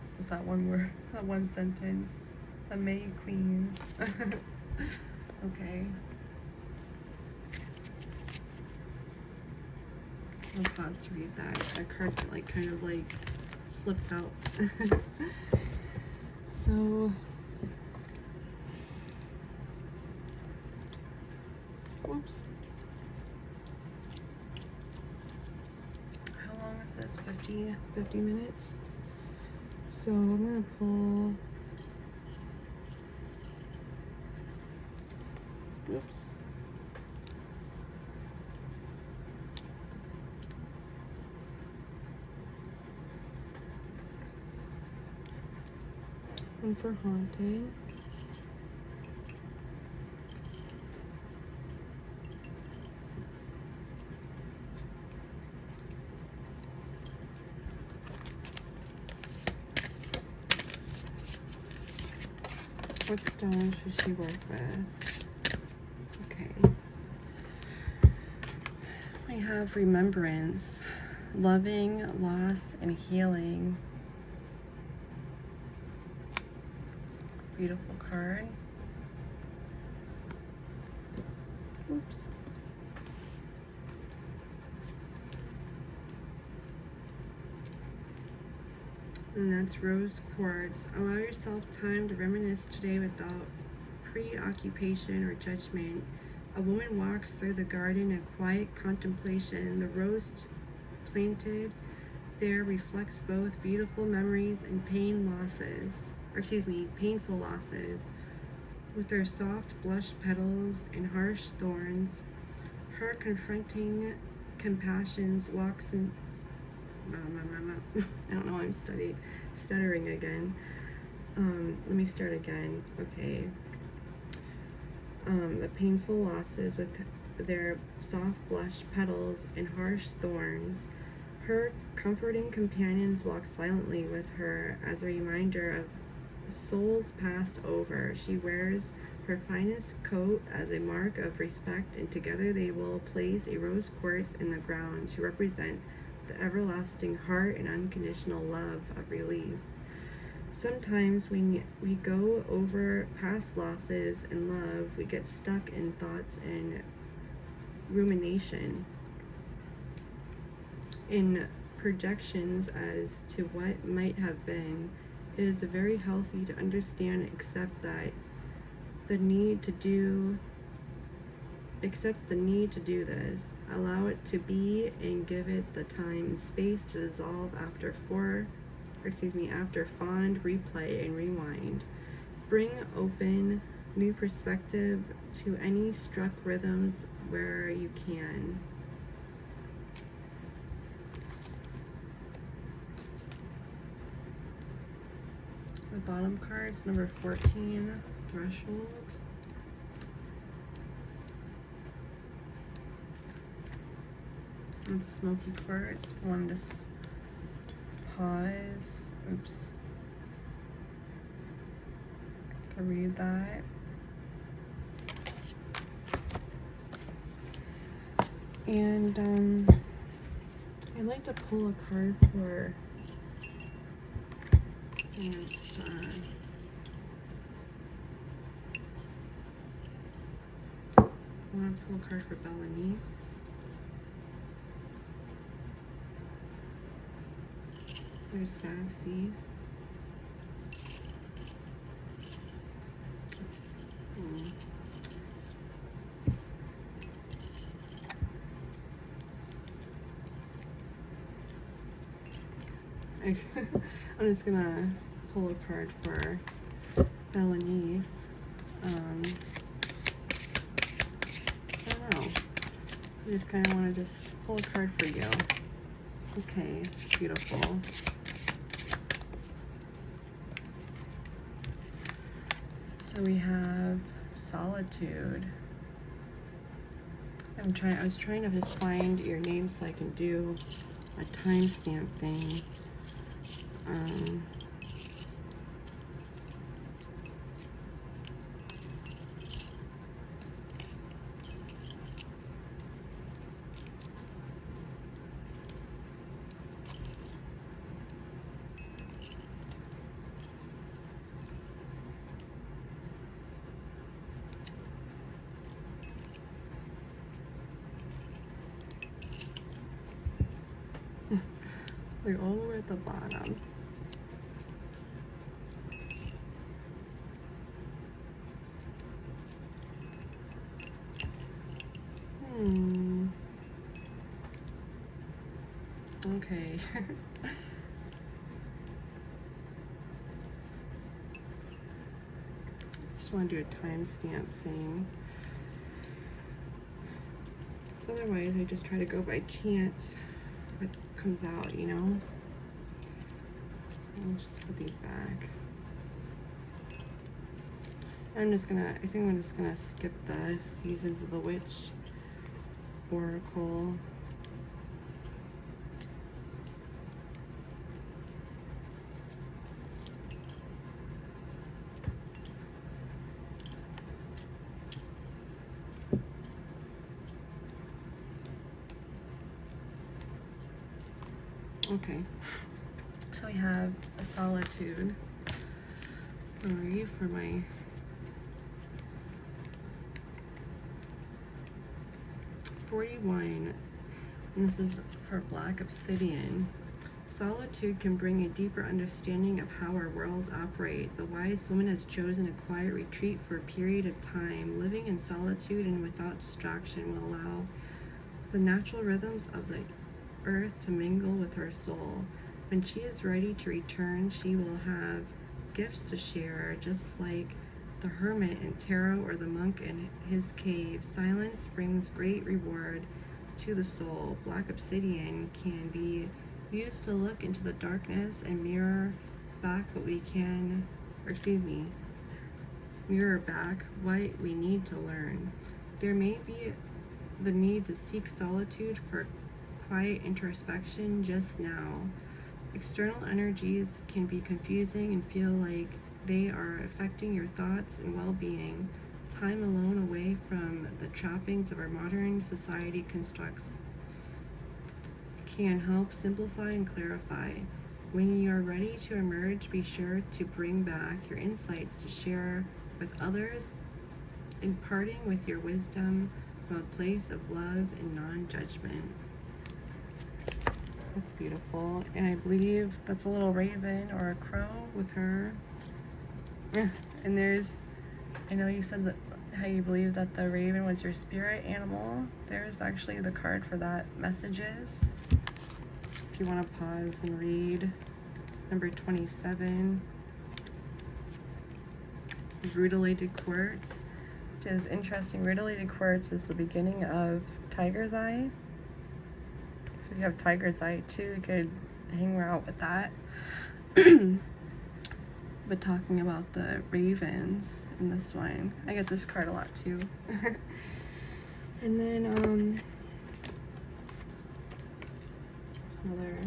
This is that one word, that one sentence. The May Queen. Okay. I'll pause to read that. That card like kind of like slipped out. So whoops. How long is this? 50 minutes? So I'm gonna pull, oops. One for haunted. What stone should she work with? Okay. We have remembrance, loving, loss, and healing. Beautiful card. Oops. And that's rose quartz. Allow yourself time to reminisce today without preoccupation or judgment. A woman walks through the garden in quiet contemplation. The rose planted there reflects both beautiful memories and painful losses. With their soft blush petals and harsh thorns, her confronting compassions walks in. I don't know, I'm stuttering again. Let me start again. Okay. The painful losses with their soft blush petals and harsh thorns. Her comforting companions walk silently with her as a reminder of souls passed over. She wears her finest coat as a mark of respect, and together they will place a rose quartz in the ground to represent the everlasting heart and unconditional love of release. Sometimes when we go over past losses and love, we get stuck in thoughts and rumination, in projections as to what might have been. It is very healthy to understand and accept the need to do this. Allow it to be and give it the time and space to dissolve after fond replay and rewind. Bring open new perspective to any struck rhythms where you can. The bottom card's number 14, Threshold. And Smoky Quartz. I want to just pause. Oops. To read that. And I'd like to pull a card for. I want to pull a card for BellaNece. There's Sassy. I'm just gonna pull a card for BellaNece. I don't know. I just kind of want to just pull a card for you. Okay, beautiful. So we have Solitude. I was trying to just find your name so I can do a timestamp thing. We're all the way at the bottom. Okay. Just want to do a timestamp thing. Because otherwise I just try to go by chance what comes out, you know? So I'll just put these back. I think I'm just gonna skip the Seasons of the Witch Oracle. Okay, so we have a Solitude. Sorry for my $41, and this is for Black Obsidian. Solitude can bring a deeper understanding of how our worlds operate. The wise woman has chosen a quiet retreat for a period of time. Living in solitude and without distraction will allow the natural rhythms of the earth to mingle with her soul. When she is ready to return, she will have gifts to share, just like the hermit in tarot or the monk in his cave. Silence brings great reward to the soul. Black obsidian can be used to look into the darkness and mirror back what we need to learn. There may be the need to seek solitude for quiet introspection just now. External energies can be confusing and feel like they are affecting your thoughts and well-being. Time alone away from the trappings of our modern society constructs can help simplify and clarify. When you are ready to emerge, be sure to bring back your insights to share with others, imparting with your wisdom from a place of love and non-judgment. That's beautiful. And I believe that's a little raven or a crow with her. Yeah. And there's, I know you said that how you believe that the raven was your spirit animal. There's actually the card for that, messages. If you want to pause and read. Number 27. Rutilated quartz, which is interesting. Rutilated quartz is the beginning of tiger's eye. So if you have tiger's eye too, you could hang out with that. But talking about the ravens in this one, I get this card a lot too. And then there's another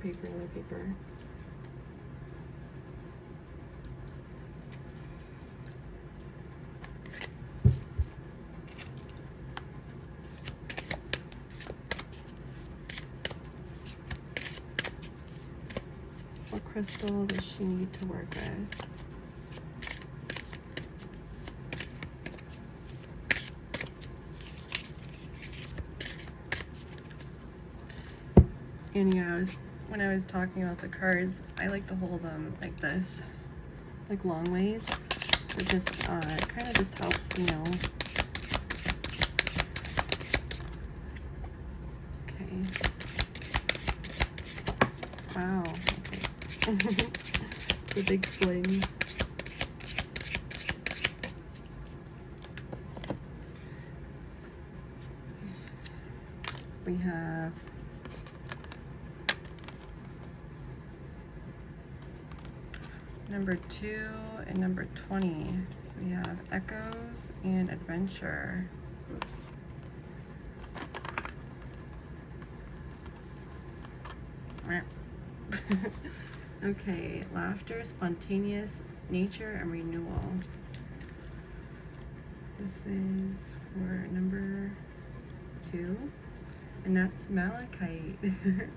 paper. What crystal does she need to work with? And yeah, when I was talking about the cards, I like to hold them like this, like long ways. It just kind of just helps, you know. Okay. Wow. Okay. The big fling. We have number 2 and number 20. So we have echoes and adventure. Oops. Okay, laughter, spontaneous nature, and renewal. This is for number 2, and that's malachite. A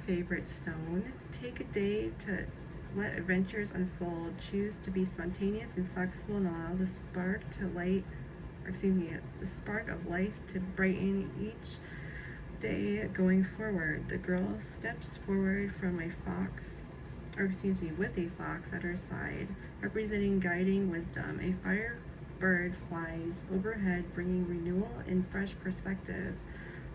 favorite stone. Take a day to let adventures unfold. Choose to be spontaneous and flexible and allow the spark of life to brighten each day going forward. The girl steps forward from with a fox at her side, representing guiding wisdom. A firebird flies overhead, bringing renewal and fresh perspective.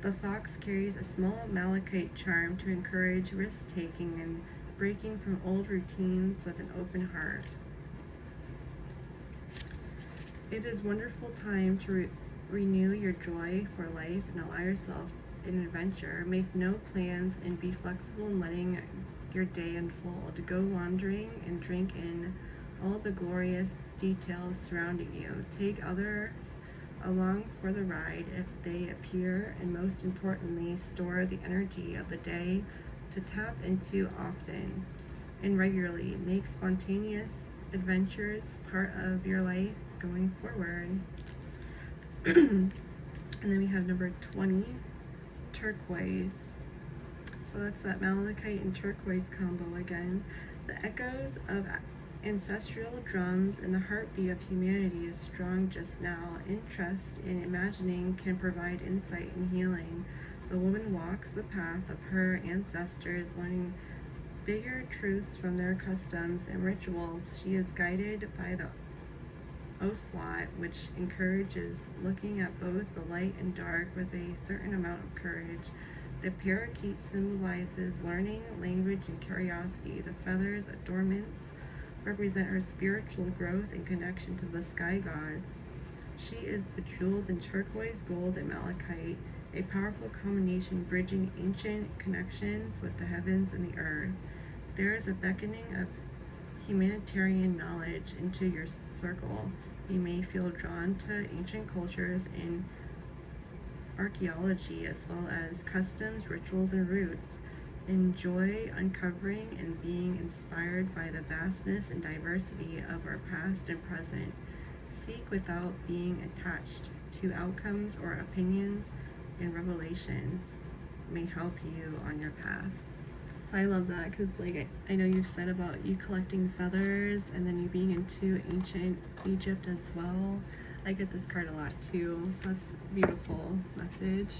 The fox carries a small malachite charm to encourage risk-taking and breaking from old routines with an open heart. It is a wonderful time to renew your joy for life and allow yourself an adventure. Make no plans and be flexible in letting your day unfold. Go wandering and drink in all the glorious details surrounding you. Take others along for the ride if they appear, and most importantly, store the energy of the day to tap into often and regularly. Make spontaneous adventures part of your life going forward. And then we have number 20, turquoise. So that's that malachite and turquoise combo again. The echoes of ancestral drums and the heartbeat of humanity is strong just now. Interest in imagining can provide insight and healing. The woman walks the path of her ancestors, learning bigger truths from their customs and rituals. She is guided by the ocelot, which encourages looking at both the light and dark with a certain amount of courage. The parakeet symbolizes learning, language, and curiosity. The feathers, adornments, represent her spiritual growth and connection to the sky gods. She is bejeweled in turquoise, gold, and malachite, a powerful combination bridging ancient connections with the heavens and the earth. There is a beckoning of humanitarian knowledge into your circle. You may feel drawn to ancient cultures and archaeology, as well as customs, rituals, and roots. Enjoy uncovering and being inspired by the vastness and diversity of our past and present. Seek without being attached to outcomes or opinions, and revelations may help you on your path. So I love that because, like, I know you've said about you collecting feathers and then you being into ancient Egypt as well. I get this card a lot too, so that's a beautiful message.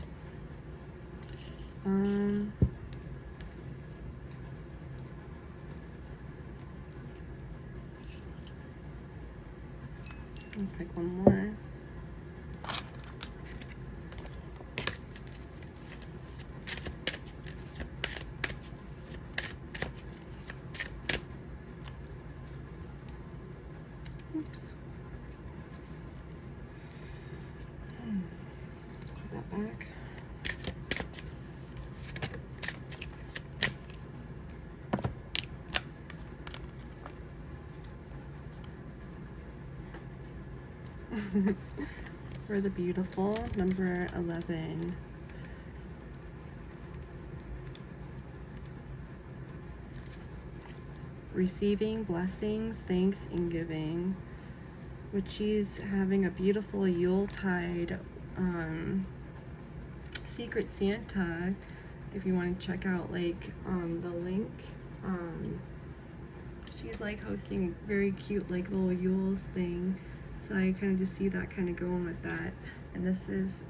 I'll pick one more. Oops. Put that back. For the beautiful, number 11. Receiving blessings, thanks, and giving. Which she's having a beautiful Yuletide Secret Santa. If you want to check out like the link, she's like hosting a very cute like little Yule's thing. So I kind of just see that kind of going with that. And this is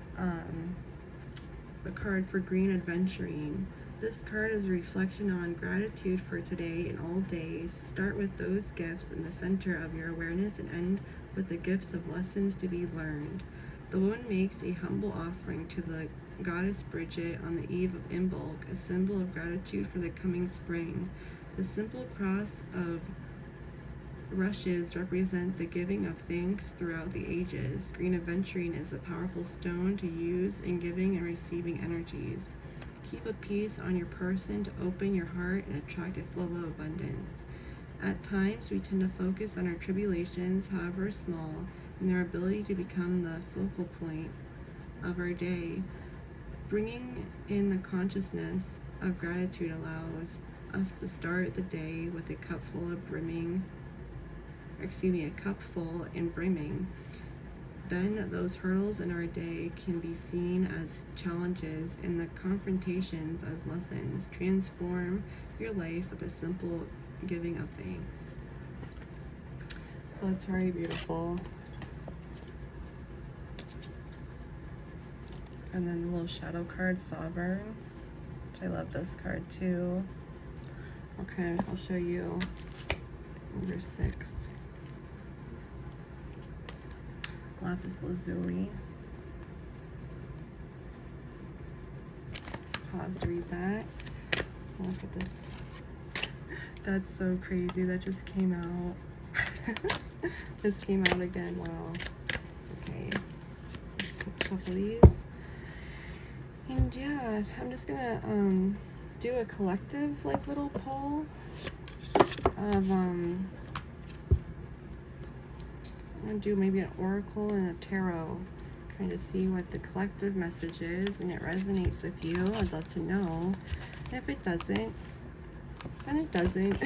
the card for Green Adventuring. This card is a reflection on gratitude for today and all days. Start with those gifts in the center of your awareness and end with the gifts of lessons to be learned. The woman makes a humble offering to the goddess Bridget on the eve of Imbolc, a symbol of gratitude for the coming spring. The simple cross of rushes represent the giving of thanks throughout the ages. Green Adventuring is a powerful stone to use in giving and receiving energies. Keep a piece on your person to open your heart and attract a flow of abundance. At times, we tend to focus on our tribulations, however small, and their ability to become the focal point of our day. Bringing in the consciousness of gratitude allows us to start the day with a cup full and brimming. Then those hurdles in our day can be seen as challenges and the confrontations as lessons. Transform your life with a simple giving of thanks. So it's very beautiful. And then the little shadow card, Sovereign, which I love this card too. Okay, I'll show you number 6. Lapis Lazuli. Pause to read that. Look at this. That's so crazy. That just came out. This came out again. Wow. Okay. Let's pick a couple of these. And yeah, I'm just gonna do a collective like little poll of I'm gonna do maybe an oracle and a tarot, kind of see what the collective message is, and it resonates with you. I'd love to know. And if it doesn't, then it doesn't.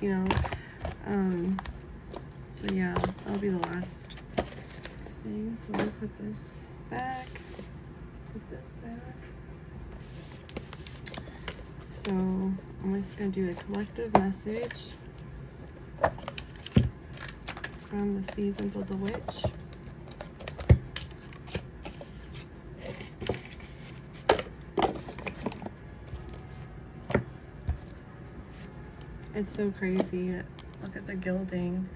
You know. So yeah, that'll be the last thing. So let me put this back. Put this back. So I'm just gonna do a collective message from the Seasons of the Witch. It's so crazy. Look at the gilding.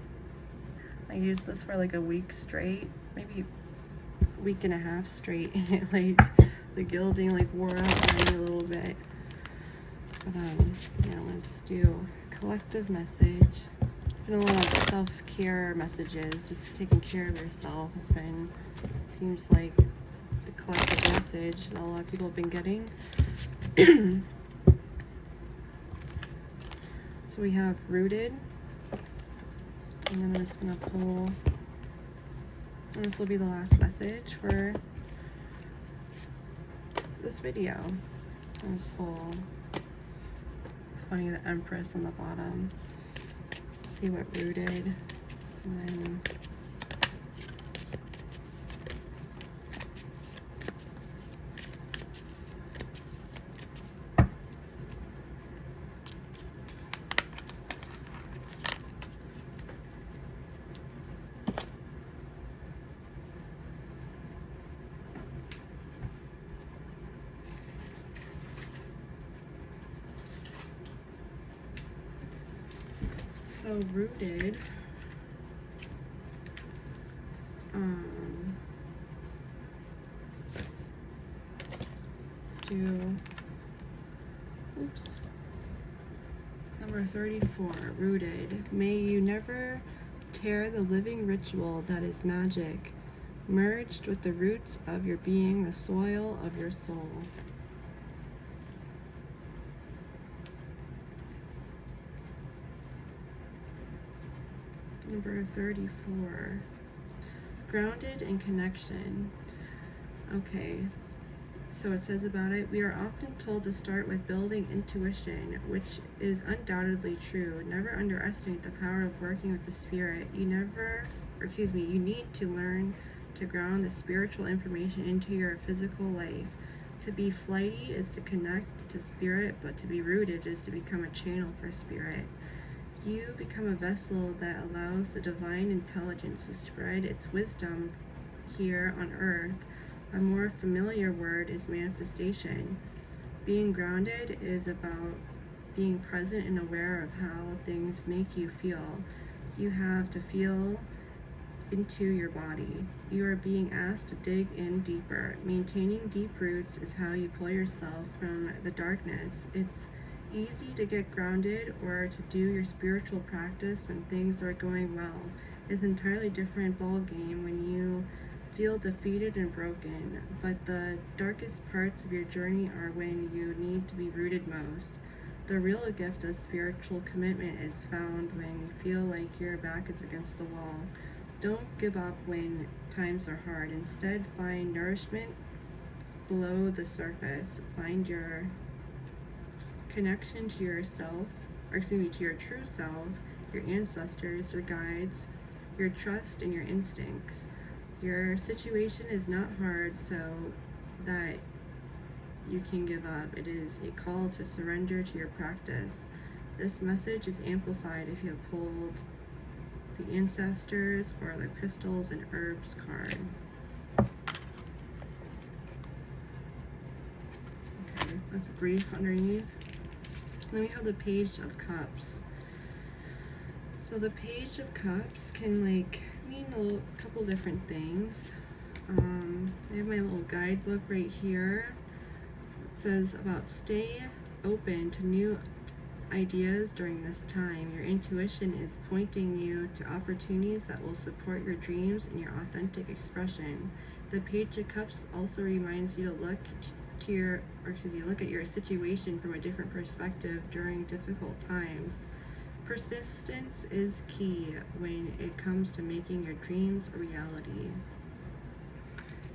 I used this for like a week straight, maybe a week and a half straight. Like the gilding like wore out on me a little bit. But yeah, I'm gonna just do a collective message. Been a lot of self-care messages, just taking care of yourself has been, it seems like, the collective message that a lot of people have been getting. So we have Rooted, and then I'm just gonna pull, and this will be the last message for this video. That's cool. It's funny, the Empress on the bottom. Let's see what rooted. And then so rooted, let's do, oops, number 34, rooted. May you never tear the living ritual that is magic, merged with the roots of your being, the soil of your soul. Number 34, grounded in connection. Okay, so it says about it, we are often told to start with building intuition, which is undoubtedly true. Never underestimate the power of working with the spirit. You need to learn to ground the spiritual information into your physical life. To be flighty is to connect to spirit, but to be rooted is to become a channel for spirit. You become a vessel that allows the divine intelligence to spread its wisdom here on earth. A more familiar word is manifestation. Being grounded is about being present and aware of how things make you feel. You have to feel into your body. You are being asked to dig in deeper. Maintaining deep roots is how you pull yourself from the darkness. It's easy to get grounded or to do your spiritual practice when things are going well. It's an entirely different ball game when you feel defeated and broken, but the darkest parts of your journey are when you need to be rooted most. The real gift of spiritual commitment is found when you feel like your back is against the wall. Don't give up when times are hard. Instead, find nourishment below the surface. Find your connection to yourself, to your true self, your ancestors, your guides, your trust, and your instincts. Your situation is not hard so that you can give up. It is a call to surrender to your practice. This message is amplified if you have pulled the ancestors or the crystals and herbs card. Okay, that's a brief underneath. Then we have the Page of Cups. So the Page of Cups can mean a couple different things. I have my little guidebook right here. It says about stay open to new ideas during this time. Your intuition is pointing you to opportunities that will support your dreams and your authentic expression. The Page of Cups also reminds you to look at your situation from a different perspective during difficult times. Persistence is key when it comes to making your dreams a reality.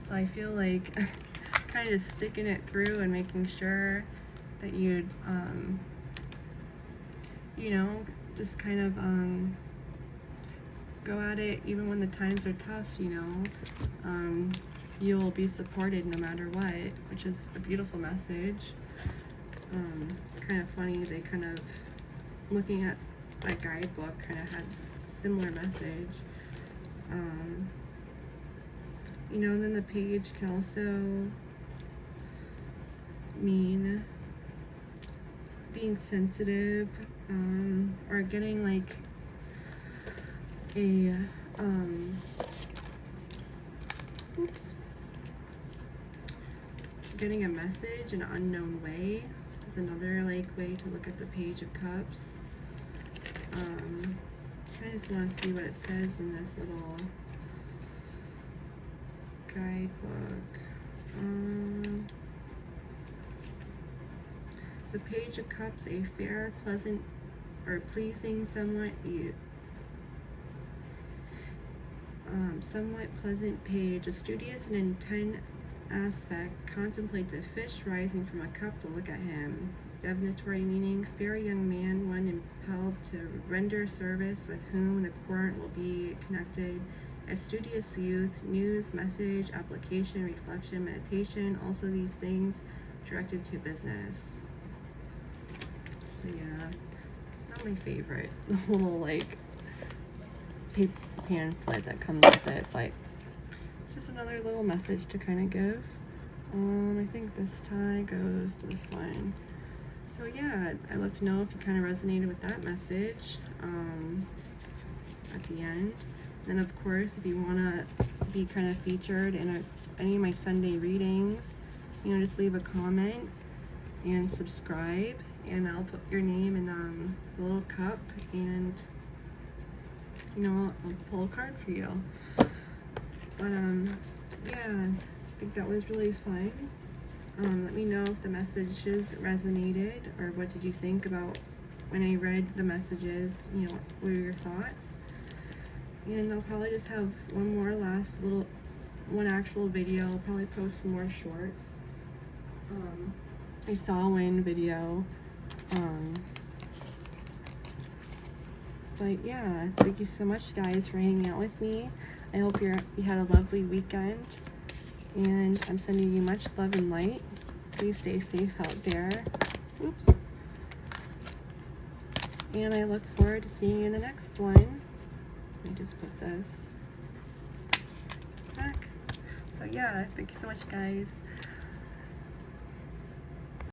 So I feel like kind of sticking it through and making sure that you'd, just kind of go at it even when the times are tough, you'll be supported no matter what, which is a beautiful message. Kind of funny, they kind of, looking at that guidebook, kind of had a similar message. And then the page can also mean being sensitive, or getting getting a message in an unknown way is another way to look at the Page of Cups. I just want to see what it says in this little guidebook. The Page of Cups, a fair, pleasant, or pleasing, somewhat pleasant page, a studious and aspect contemplates a fish rising from a cup to look at him. Divinatory meaning, fair young man, one impelled to render service, with whom the current will be connected. A studious youth, news, message, application, reflection, meditation, also these things directed to business. So yeah, not my favorite. The little like paper pamphlet that comes with it, but it's just another little message to kind of give. I think this tie goes to this one. So yeah, I'd love to know if you kind of resonated with that message at the end. And of course, if you want to be kind of featured in any of my Sunday readings, you know, just leave a comment and subscribe, and I'll put your name in the little cup, and you know, I'll pull a card for you. But yeah, I think that was really fun. Let me know if the messages resonated, or what did you think about when I read the messages. You know, what were your thoughts? And I'll probably just have one actual video. I'll probably post some more shorts. I saw one video. But yeah, thank you so much, guys, for hanging out with me. I hope you had a lovely weekend, and I'm sending you much love and light. Please stay safe out there. Oops. And I look forward to seeing you in the next one. Let me just put this back. So yeah, thank you so much, guys.